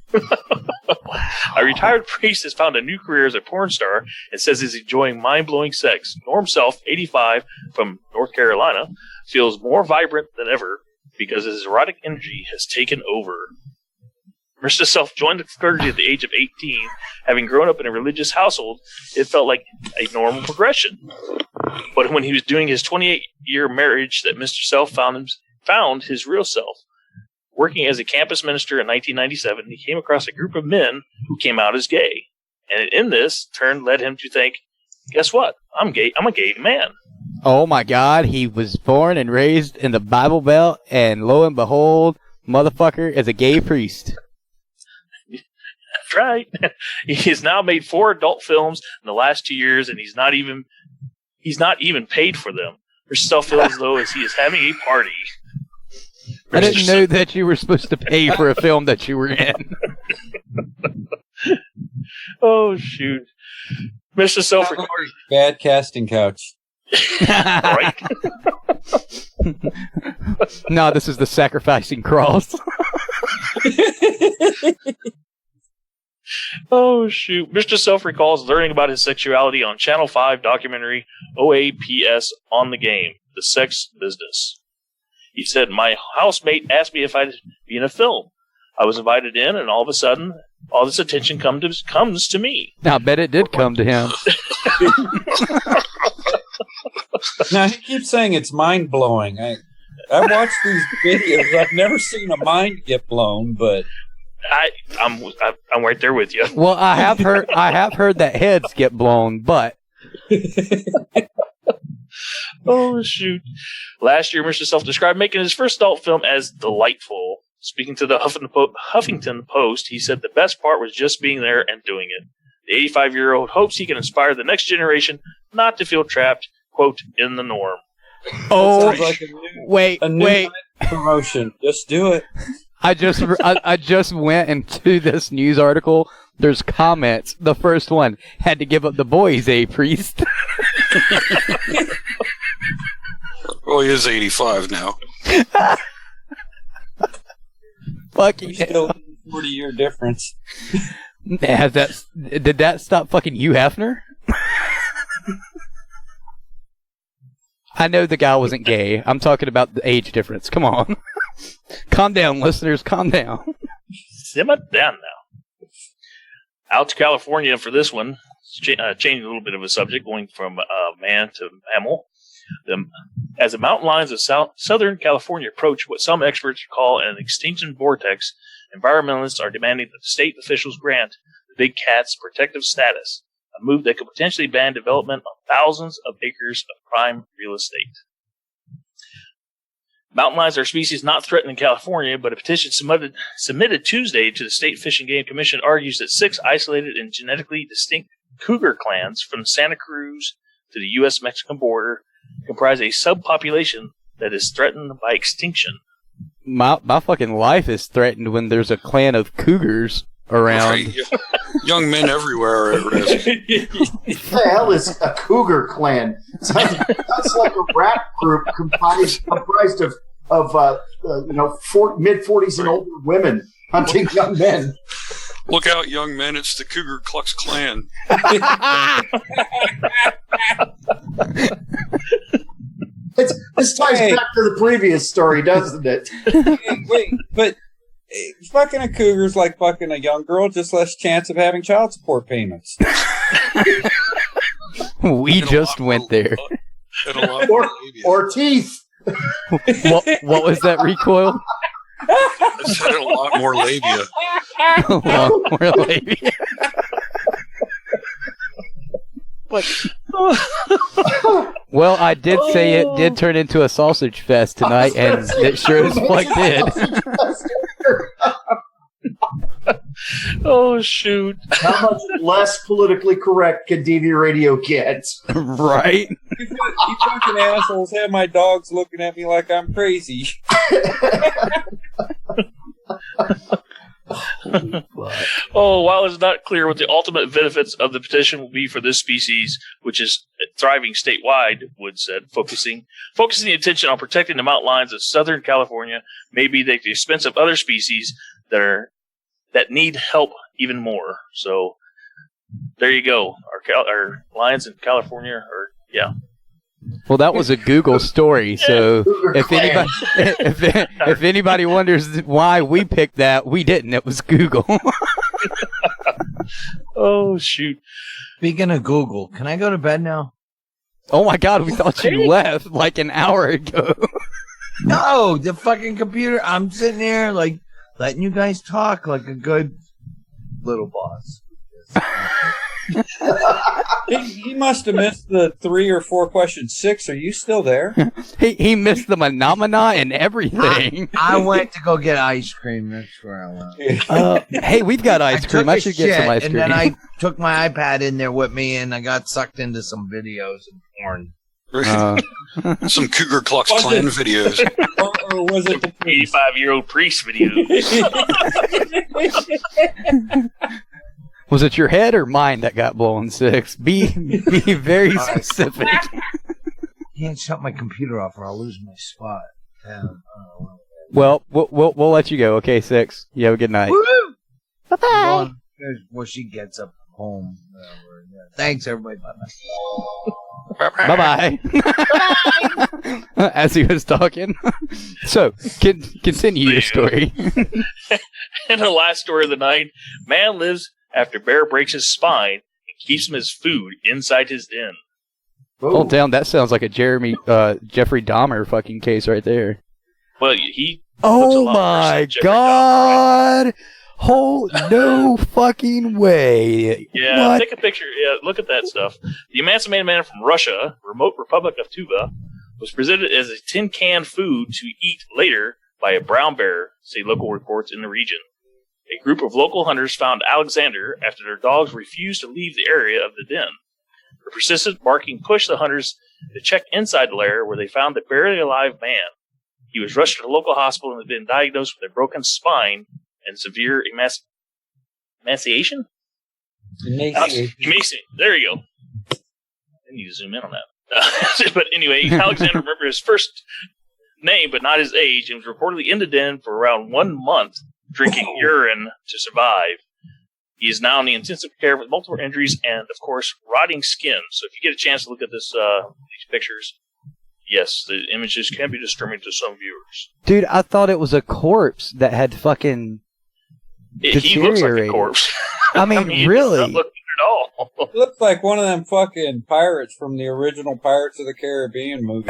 A retired priest has found a new career as a porn star and says he's enjoying mind-blowing sex. Norm Self, 85, from North Carolina, feels more vibrant than ever because his erotic energy has taken over. Mr. Self joined the clergy at the age of 18. Having grown up in a religious household, it felt like a normal progression. But when he was doing his 28-year marriage, that Mr. Self found his real self. Working as a campus minister in 1997, he came across a group of men who came out as gay. And in this turn led him to think, guess what? I'm gay. I'm a gay man. Oh my God, he was born and raised in the Bible Belt, and lo and behold, motherfucker is a gay priest. That's right. He has now made 4 adult films in the last 2 years, and he's not even paid for them. Mr. feels as though as he is having a party. I didn't know that you were supposed to pay for a film that you were in. Oh, shoot. Mr. Self-recording. Bad casting couch. Right? No, this is the sacrificing cross. Oh, shoot. Mr. Self recalls learning about his sexuality on Channel 5 documentary OAPS On the Game, The Sex Business. He said, my housemate asked me if I'd be in a film. I was invited in, and all of a sudden, all this attention comes to me. I bet it did come to him. Now, he keeps saying it's mind-blowing. I watched these videos. I've never seen a mind get blown, but... I'm right there with you. Well, I have heard that heads get blown, but... Oh, shoot. Last year, Mr. Self described making his first adult film as delightful. Speaking to the Huffington Post, he said the best part was just being there and doing it. The 85-year-old hopes he can inspire the next generation not to feel trapped, quote, in the norm. Oh, like a new promotion. Just do it. I just went into this news article. There's comments. The first one had to give up the boys, priest. Well, he is 85 now. Fucking still 40-year difference. Did that stop fucking Hugh Hefner? I know the guy wasn't gay. I'm talking about the age difference. Come on. Calm down, listeners. Calm down. Simmer down now. Out to California for this one. Changing a little bit of a subject, going from man to mammal. As the mountain lions of Southern California approach what some experts call an extinction vortex, environmentalists are demanding that the state officials grant the big cats protective status, a move that could potentially ban development on thousands of acres of prime real estate. Mountain lions are a species not threatened in California, but a petition submitted Tuesday to the State Fish and Game Commission argues that 6 isolated and genetically distinct cougar clans from Santa Cruz to the U.S.-Mexican border comprise a subpopulation that is threatened by extinction. My fucking life is threatened when there's a clan of cougars around. Right. Young men everywhere are at risk. What the hell is a cougar clan? Sounds like a rap group comprised of mid-40s and older women hunting young men. Look out, young men! It's the Cougar Klux Klan. This ties back to the previous story, doesn't it? Wait, but fucking a cougar's like fucking a young girl, just less chance of having child support payments. We just went there. Or teeth. What was that recoil? I said a lot more labia. A lot more labia. Well, I did say it did turn into a SausageFest tonight, and it sure as fuck did. Oh, shoot. How much less politically correct can DV Radio get? Right? You fucking assholes have my dogs looking at me like I'm crazy. Oh, while it's not clear what the ultimate benefits of the petition will be for this species, which is thriving statewide, Wood said, focusing the attention on protecting the mountain lions of Southern California may be at the expense of other species that need help even more. So there you go. Our lions in California are, yeah. Well, that was a Google story, so if anybody wonders why we picked that, we didn't. It was Google. Oh, shoot. Speaking of Google, can I go to bed now? Oh, my God, we thought you left like an hour ago. No, the fucking computer. I'm sitting there, like, letting you guys talk like a good little boss. He must have missed the 3 or 4 questions. 6, are you still there? He missed the phenomena and everything. I went to go get ice cream. That's where I went. Hey, we've got ice cream. I should get some ice cream. And then I took my iPad in there with me, and I got sucked into some videos and porn. Some Cougar Klux Klan videos. Or was it the 85-year-old priest videos? Was it your head or mine that got blown 6? Be very specific. Can't shut my computer off or I'll lose my spot. Well, we'll let you go. Okay, 6. You have a good night. Bye bye. Well, she gets up home. Thanks, everybody. Bye bye. As he was talking. So, continue your story. And the last story of the night: man lives after bear breaks his spine and keeps him his food inside his den. Hold down. That sounds like a Jeffrey Dahmer fucking case right there. Well, he. Oh my God! No fucking way! Yeah, what? Take a picture. Yeah, look at that stuff. The emancipated man from Russia, remote Republic of Tuva, was presented as a tin can food to eat later by a brown bear, say local reports in the region. A group of local hunters found Alexander after their dogs refused to leave the area of the den. The persistent barking pushed the hunters to check inside the lair, where they found the barely alive man. He was rushed to the local hospital and had been diagnosed with a broken spine and severe emaciation? Emaciation. There you go. I need to zoom in on that. But anyway, Alexander remembered his first name, but not his age, and was reportedly in the den for around 1 month, drinking urine to survive. He is now in the intensive care with multiple injuries and, of course, rotting skin. So if you get a chance to look at these pictures, yes, the images can be disturbing to some viewers. Dude, I thought it was a corpse that had fucking he looks like a corpse. I mean, really? Not looking at all. He looks like one of them fucking pirates from the original Pirates of the Caribbean movie.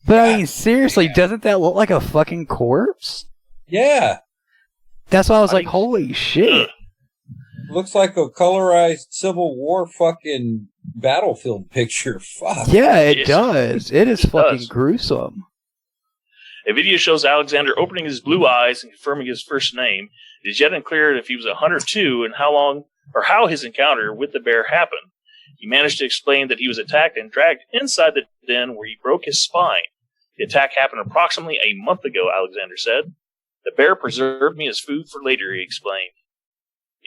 But I mean, seriously, doesn't that look like a fucking corpse? Yeah. That's why I was like, holy shit. Looks like a colorized Civil War fucking battlefield picture. Fuck. Yeah, it does. It is fucking gruesome. A video shows Alexander opening his blue eyes and confirming his first name. It is yet unclear if he was a hunter too and how his encounter with the bear happened. He managed to explain that he was attacked and dragged inside the den where he broke his spine. The attack happened approximately a month ago, Alexander said. The bear preserved me as food for later, he explained.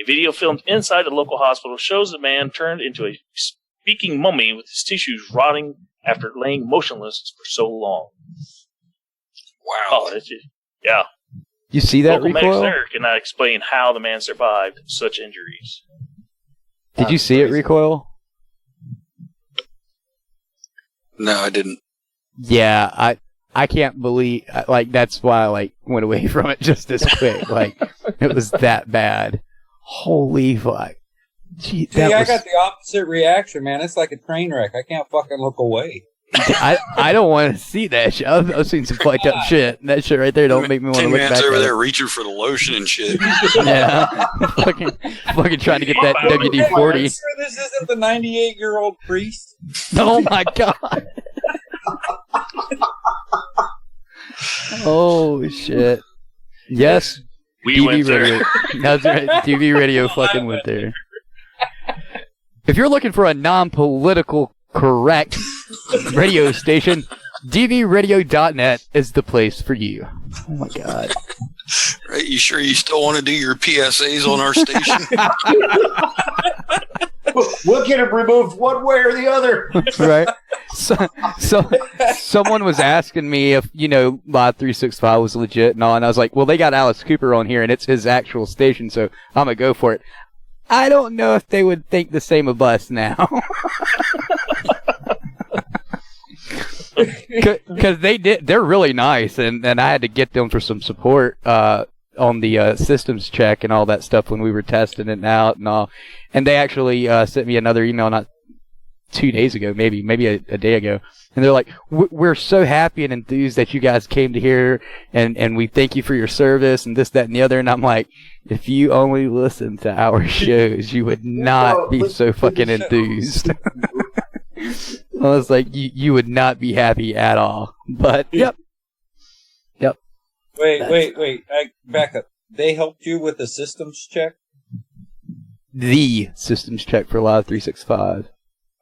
A video filmed inside the local hospital shows the man turned into a speaking mummy with his tissues rotting after laying motionless for so long. Wow. Oh, yeah. You see that, Local medics Recoil? there cannot explain how the man survived such injuries. Did you see it, Recoil? No, I didn't. Yeah, I can't believe, like, that's why I, went away from it just as quick. It was that bad. Holy fuck. Gee, I got the opposite reaction, man. It's like a train wreck. I can't fucking look away. I don't want to see that shit. I've seen some fucked up shit. That shit right there don't make me want to look back. Tinman's over at there it. reaching for the lotion and shit. Yeah, fucking trying to get that WD-40. Are you sure this isn't the 98-year-old priest? Oh my god. Oh shit. Yes. We went there. Radio. That's right. TV radio fucking went there. If you're looking for a non-political correct radio station, dvradio.net is the place for you. Oh my god. Right, you sure you still want to do your PSAs on our station? We'll get it removed one way or the other. Right. So someone was asking me if, Live 365 was legit and all, and I was like, well, they got Alice Cooper on here, and it's his actual station, so I'm going to go for it. I don't know if they would think the same of us now. Because they're really nice, and I had to get them for some support on the systems check and all that stuff when we were testing it out and all. And they actually sent me another email not 2 days ago, maybe a day ago. And they're like, we're so happy and enthused that you guys came to here, and we thank you for your service and this, that, and the other. And I'm like, if you only listen to our shows, you would not be so fucking enthused. I was like, you would not be happy at all. But, yep. Wait. Back up. They helped you with the systems check? The systems check for Live 365.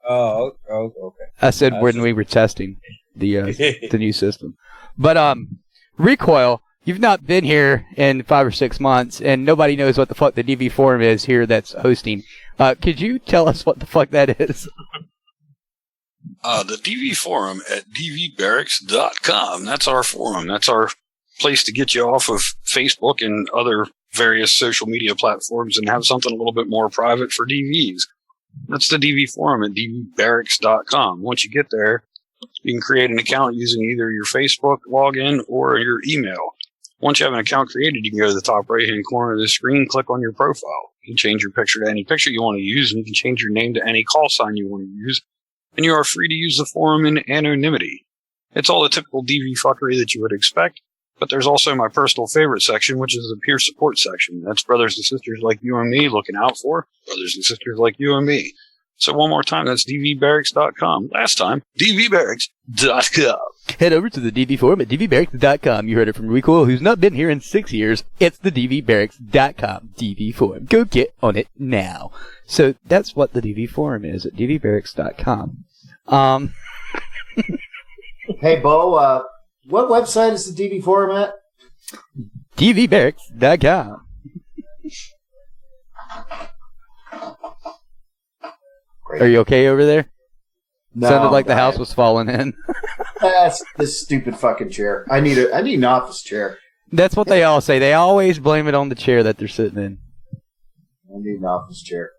Oh, okay. I said when we were testing the new system. But Recoil, you've not been here in 5 or 6 months, and nobody knows what the fuck the DV forum is here that's hosting. Could you tell us what the fuck that is? The DV forum at dvbarracks.com. That's our forum. That's our place to get you off of Facebook and other various social media platforms and have something a little bit more private for DVs. That's the DV forum at dvbarracks.com. Once you get there, you can create an account using either your Facebook login or your email. Once you have an account created, you can go to the top right-hand corner of the screen, click on your profile. You can change your picture to any picture you want to use, and you can change your name to any call sign you want to use. And you are free to use the forum in anonymity. It's all the typical DV fuckery that you would expect, but there's also my personal favorite section, which is the peer support section. That's brothers and sisters like you and me looking out for brothers and sisters like you and me. So one more time, that's dvbarracks.com. Last time, dvbarracks.com. Head over to the DV forum at dvbarracks.com. You heard it from Recoil, who's not been here in 6 years. It's the dvbarracks.com DV forum. Go get on it now. So that's what the DV forum is at dvbarracks.com. Hey, Bo, what website is the DV forum at? dvbarracks.com. Are you okay over there? No, Sounded like the house was falling in. That's this stupid fucking chair. I need an office chair. That's what they all say. They always blame it on the chair that they're sitting in. I need an office chair.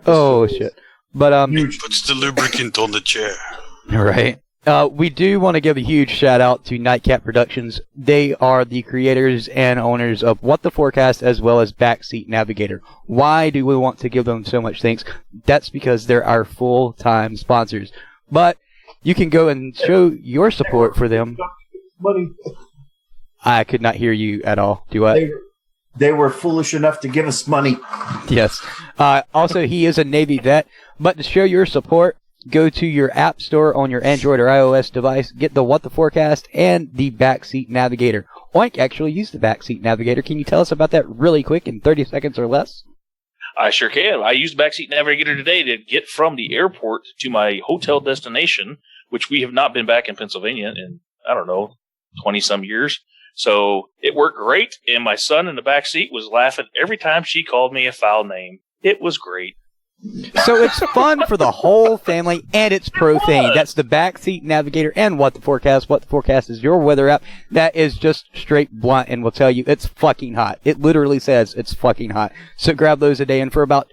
Oh shit! But puts the lubricant on the chair. Right. We do want to give a huge shout out to Nightcap Productions. They are the creators and owners of What the Forecast as well as Backseat Navigator. Why do we want to give them so much thanks? That's because they're our full-time sponsors. But you can go and show your support for them. Money. I could not hear you at all. Do I? They were foolish enough to give us money. Yes. Also, he is a Navy vet. But to show your support, go to your app store on your Android or iOS device, get the What the Forecast and the Backseat Navigator. Oink actually used the Backseat Navigator. Can you tell us about that really quick in 30 seconds or less? I sure can. I used Backseat Navigator today to get from the airport to my hotel destination, which we have not been back in Pennsylvania in, 20-some years. So it worked great, and my son in the back seat was laughing every time she called me a foul name. It was great. So it's fun for the whole family, and it's profane. That's the Backseat Navigator and What the Forecast. What the Forecast is your weather app that is just straight blunt and will tell you it's fucking hot. It literally says it's fucking hot. So grab those a day, and for about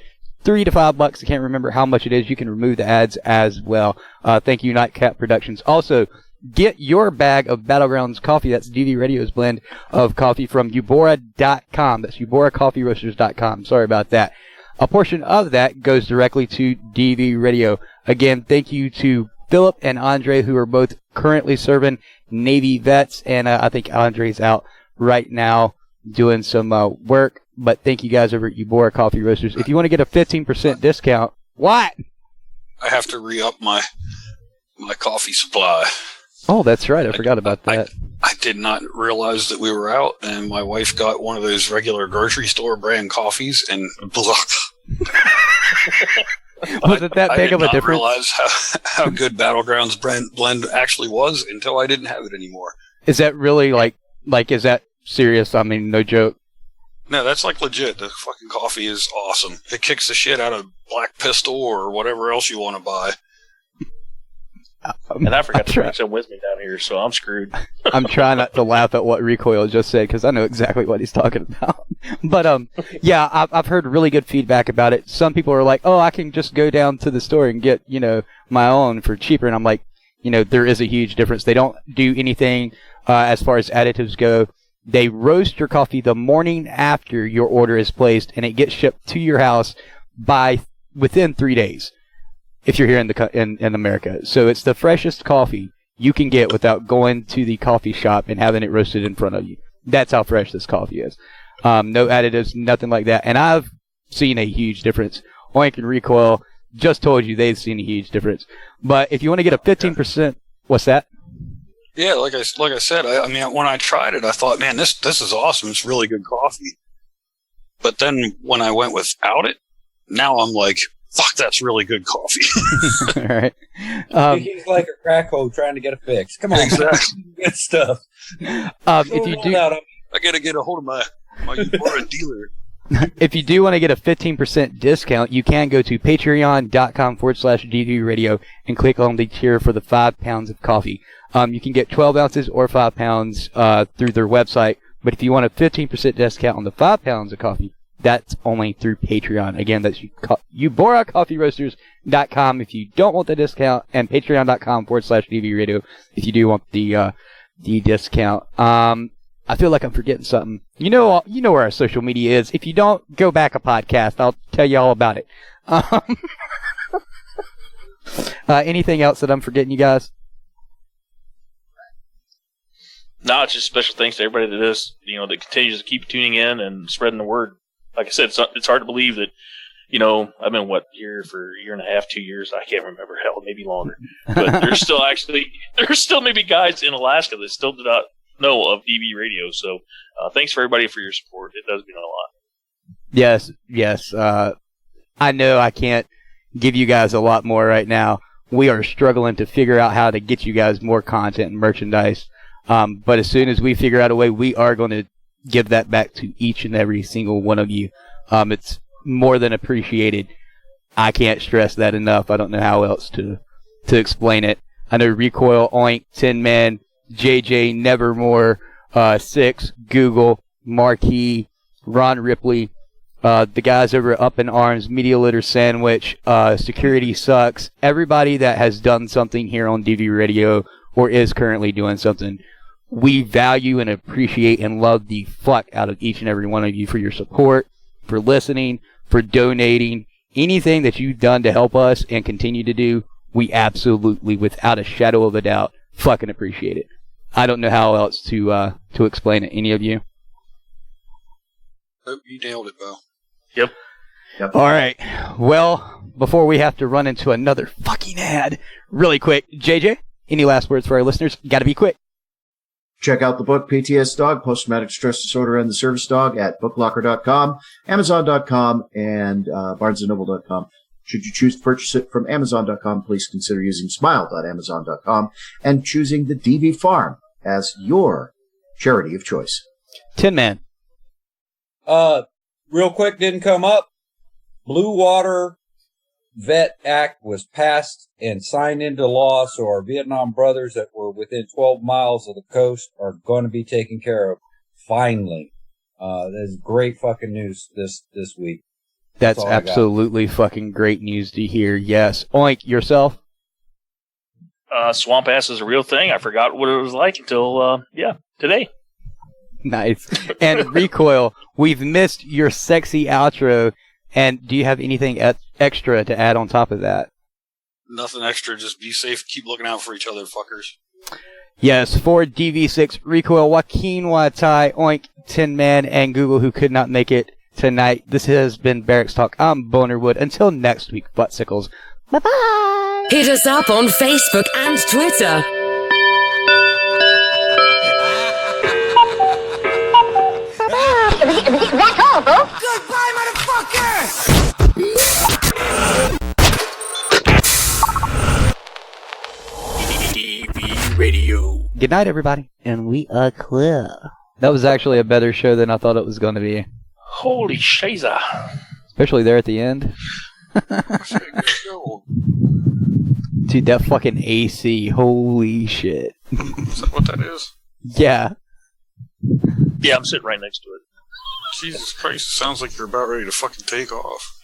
$3 to $5, I can't remember how much it is, you can remove the ads as well. Thank you, Nightcap Productions. Also, get your bag of Battlegrounds coffee. That's DV Radio's blend of coffee from Ubora.com. That's UboraCoffeeRoasters.com. Sorry about that. A portion of that goes directly to DV Radio. Again, thank you to Philip and Andre, who are both currently serving Navy vets, and I think Andre's out right now doing some work. But thank you guys over at Ubora Coffee Roasters. If you want to get a 15% discount, what? I have to re-up my coffee supply. Oh, that's right. I forgot about that. I did not realize that we were out, and my wife got one of those regular grocery store brand coffees, and blah. Was it that big of a difference? I did not realize how good Battlegrounds blend actually was until I didn't have it anymore. Is that really like is that serious? I mean, no joke. No, that's like legit. The fucking coffee is awesome. It kicks the shit out of Black Pistol or whatever else you want to buy. And I forgot to bring some with me down here, so I'm screwed. I'm trying not to laugh at what Recoil just said because I know exactly what he's talking about. But yeah, I've heard really good feedback about it. Some people are like, "Oh, I can just go down to the store and get my own for cheaper," and I'm like, there is a huge difference. They don't do anything as far as additives go. They roast your coffee the morning after your order is placed, and it gets shipped to your house by within 3 days if you're here in America. So it's the freshest coffee you can get without going to the coffee shop and having it roasted in front of you. That's how fresh this coffee is. No additives, nothing like that. And I've seen a huge difference. Oink and Recoil just told you they've seen a huge difference. But if you want to get a 15%, what's that? Yeah, like I said, I mean, when I tried it, I thought, man, this is awesome. It's really good coffee. But then when I went without it, now I'm like, fuck, that's really good coffee. All right. He's like a crack hole trying to get a fix. Come on, exactly. Good stuff. If you do, I gotta get a hold of my Ubora dealer. If you do want to get a 15% discount, you can go to patreon.com/DV Radio and click on the tier for the 5 pounds of coffee. You can get 12 ounces or 5 pounds through their website, but if you want a 15% discount on the 5 pounds of coffee, that's only through Patreon. Again, that's UboraCoffeeRoasters.com if you don't want the discount, and patreon.com/DV Radio if you do want the discount. I feel like I'm forgetting something. You know where our social media is. If you don't, go back a podcast. I'll tell you all about it. Anything else that I'm forgetting, you guys? No, it's just special thanks to everybody that is, that continues to keep tuning in and spreading the word. Like I said, it's hard to believe that, I've been, here for a year and a half, 2 years. I can't remember, hell, maybe longer. But there's still maybe guys in Alaska that still do not know of DV Radio. So thanks for everybody for your support. It does mean a lot. Yes. I know I can't give you guys a lot more right now. We are struggling to figure out how to get you guys more content and merchandise. But as soon as we figure out a way, we are going to give that back to each and every single one of you. It's more than appreciated. I can't stress that enough. I don't know how else to explain it. I know Recoil, Oink, Tinman, JJ, Nevermore, Six, Google, Marquee, Ron Ripley, the guys over at Up in Arms, Media Litter Sandwich, Security Sucks, everybody that has done something here on DV Radio or is currently doing something. We value and appreciate and love the fuck out of each and every one of you for your support, for listening, for donating, anything that you've done to help us and continue to do. We absolutely, without a shadow of a doubt, fucking appreciate it. I don't know how else to explain it. Any of you? Oh, you nailed it, Bo. Yep. All right. Well, before we have to run into another fucking ad, really quick, JJ, any last words for our listeners? Gotta be quick. Check out the book PTSDog, Post-Traumatic Stress Disorder and the Service Dog at booklocker.com, Amazon.com, and BarnesandNoble.com. Should you choose to purchase it from Amazon.com, please consider using smile.amazon.com and choosing the DV Farm as your charity of choice. Tinman. Real quick, didn't come up. Blue Water Vet Act was passed and signed into law, so our Vietnam brothers that were within 12 miles of the coast are going to be taken care of. Finally. That's great fucking news this week. That's absolutely fucking great news to hear. Yes. Oink, yourself? Swamp ass is a real thing. I forgot what it was like until, today. Nice. And Recoil, we've missed your sexy outro. And do you have anything extra to add on top of that? Nothing extra. Just be safe. Keep looking out for each other, fuckers. Yes, for DV6, Recoil, Joaquin Watai, Oink, Tinman, and Google, who could not make it tonight. This has been Barracks Talk. I'm Bonerwood. Until next week, Buttsickles. Bye-bye. Hit us up on Facebook and Twitter. That's all, folks. Goodbye, motherfucker! DV Radio. Good night, everybody. And we are clear. That was actually a better show than I thought it was going to be. Holy shiza. Especially there at the end. Dude, that fucking AC. Holy shit. Is that what that is? Yeah. Yeah, I'm sitting right next to it. Jesus Christ, it sounds like you're about ready to fucking take off.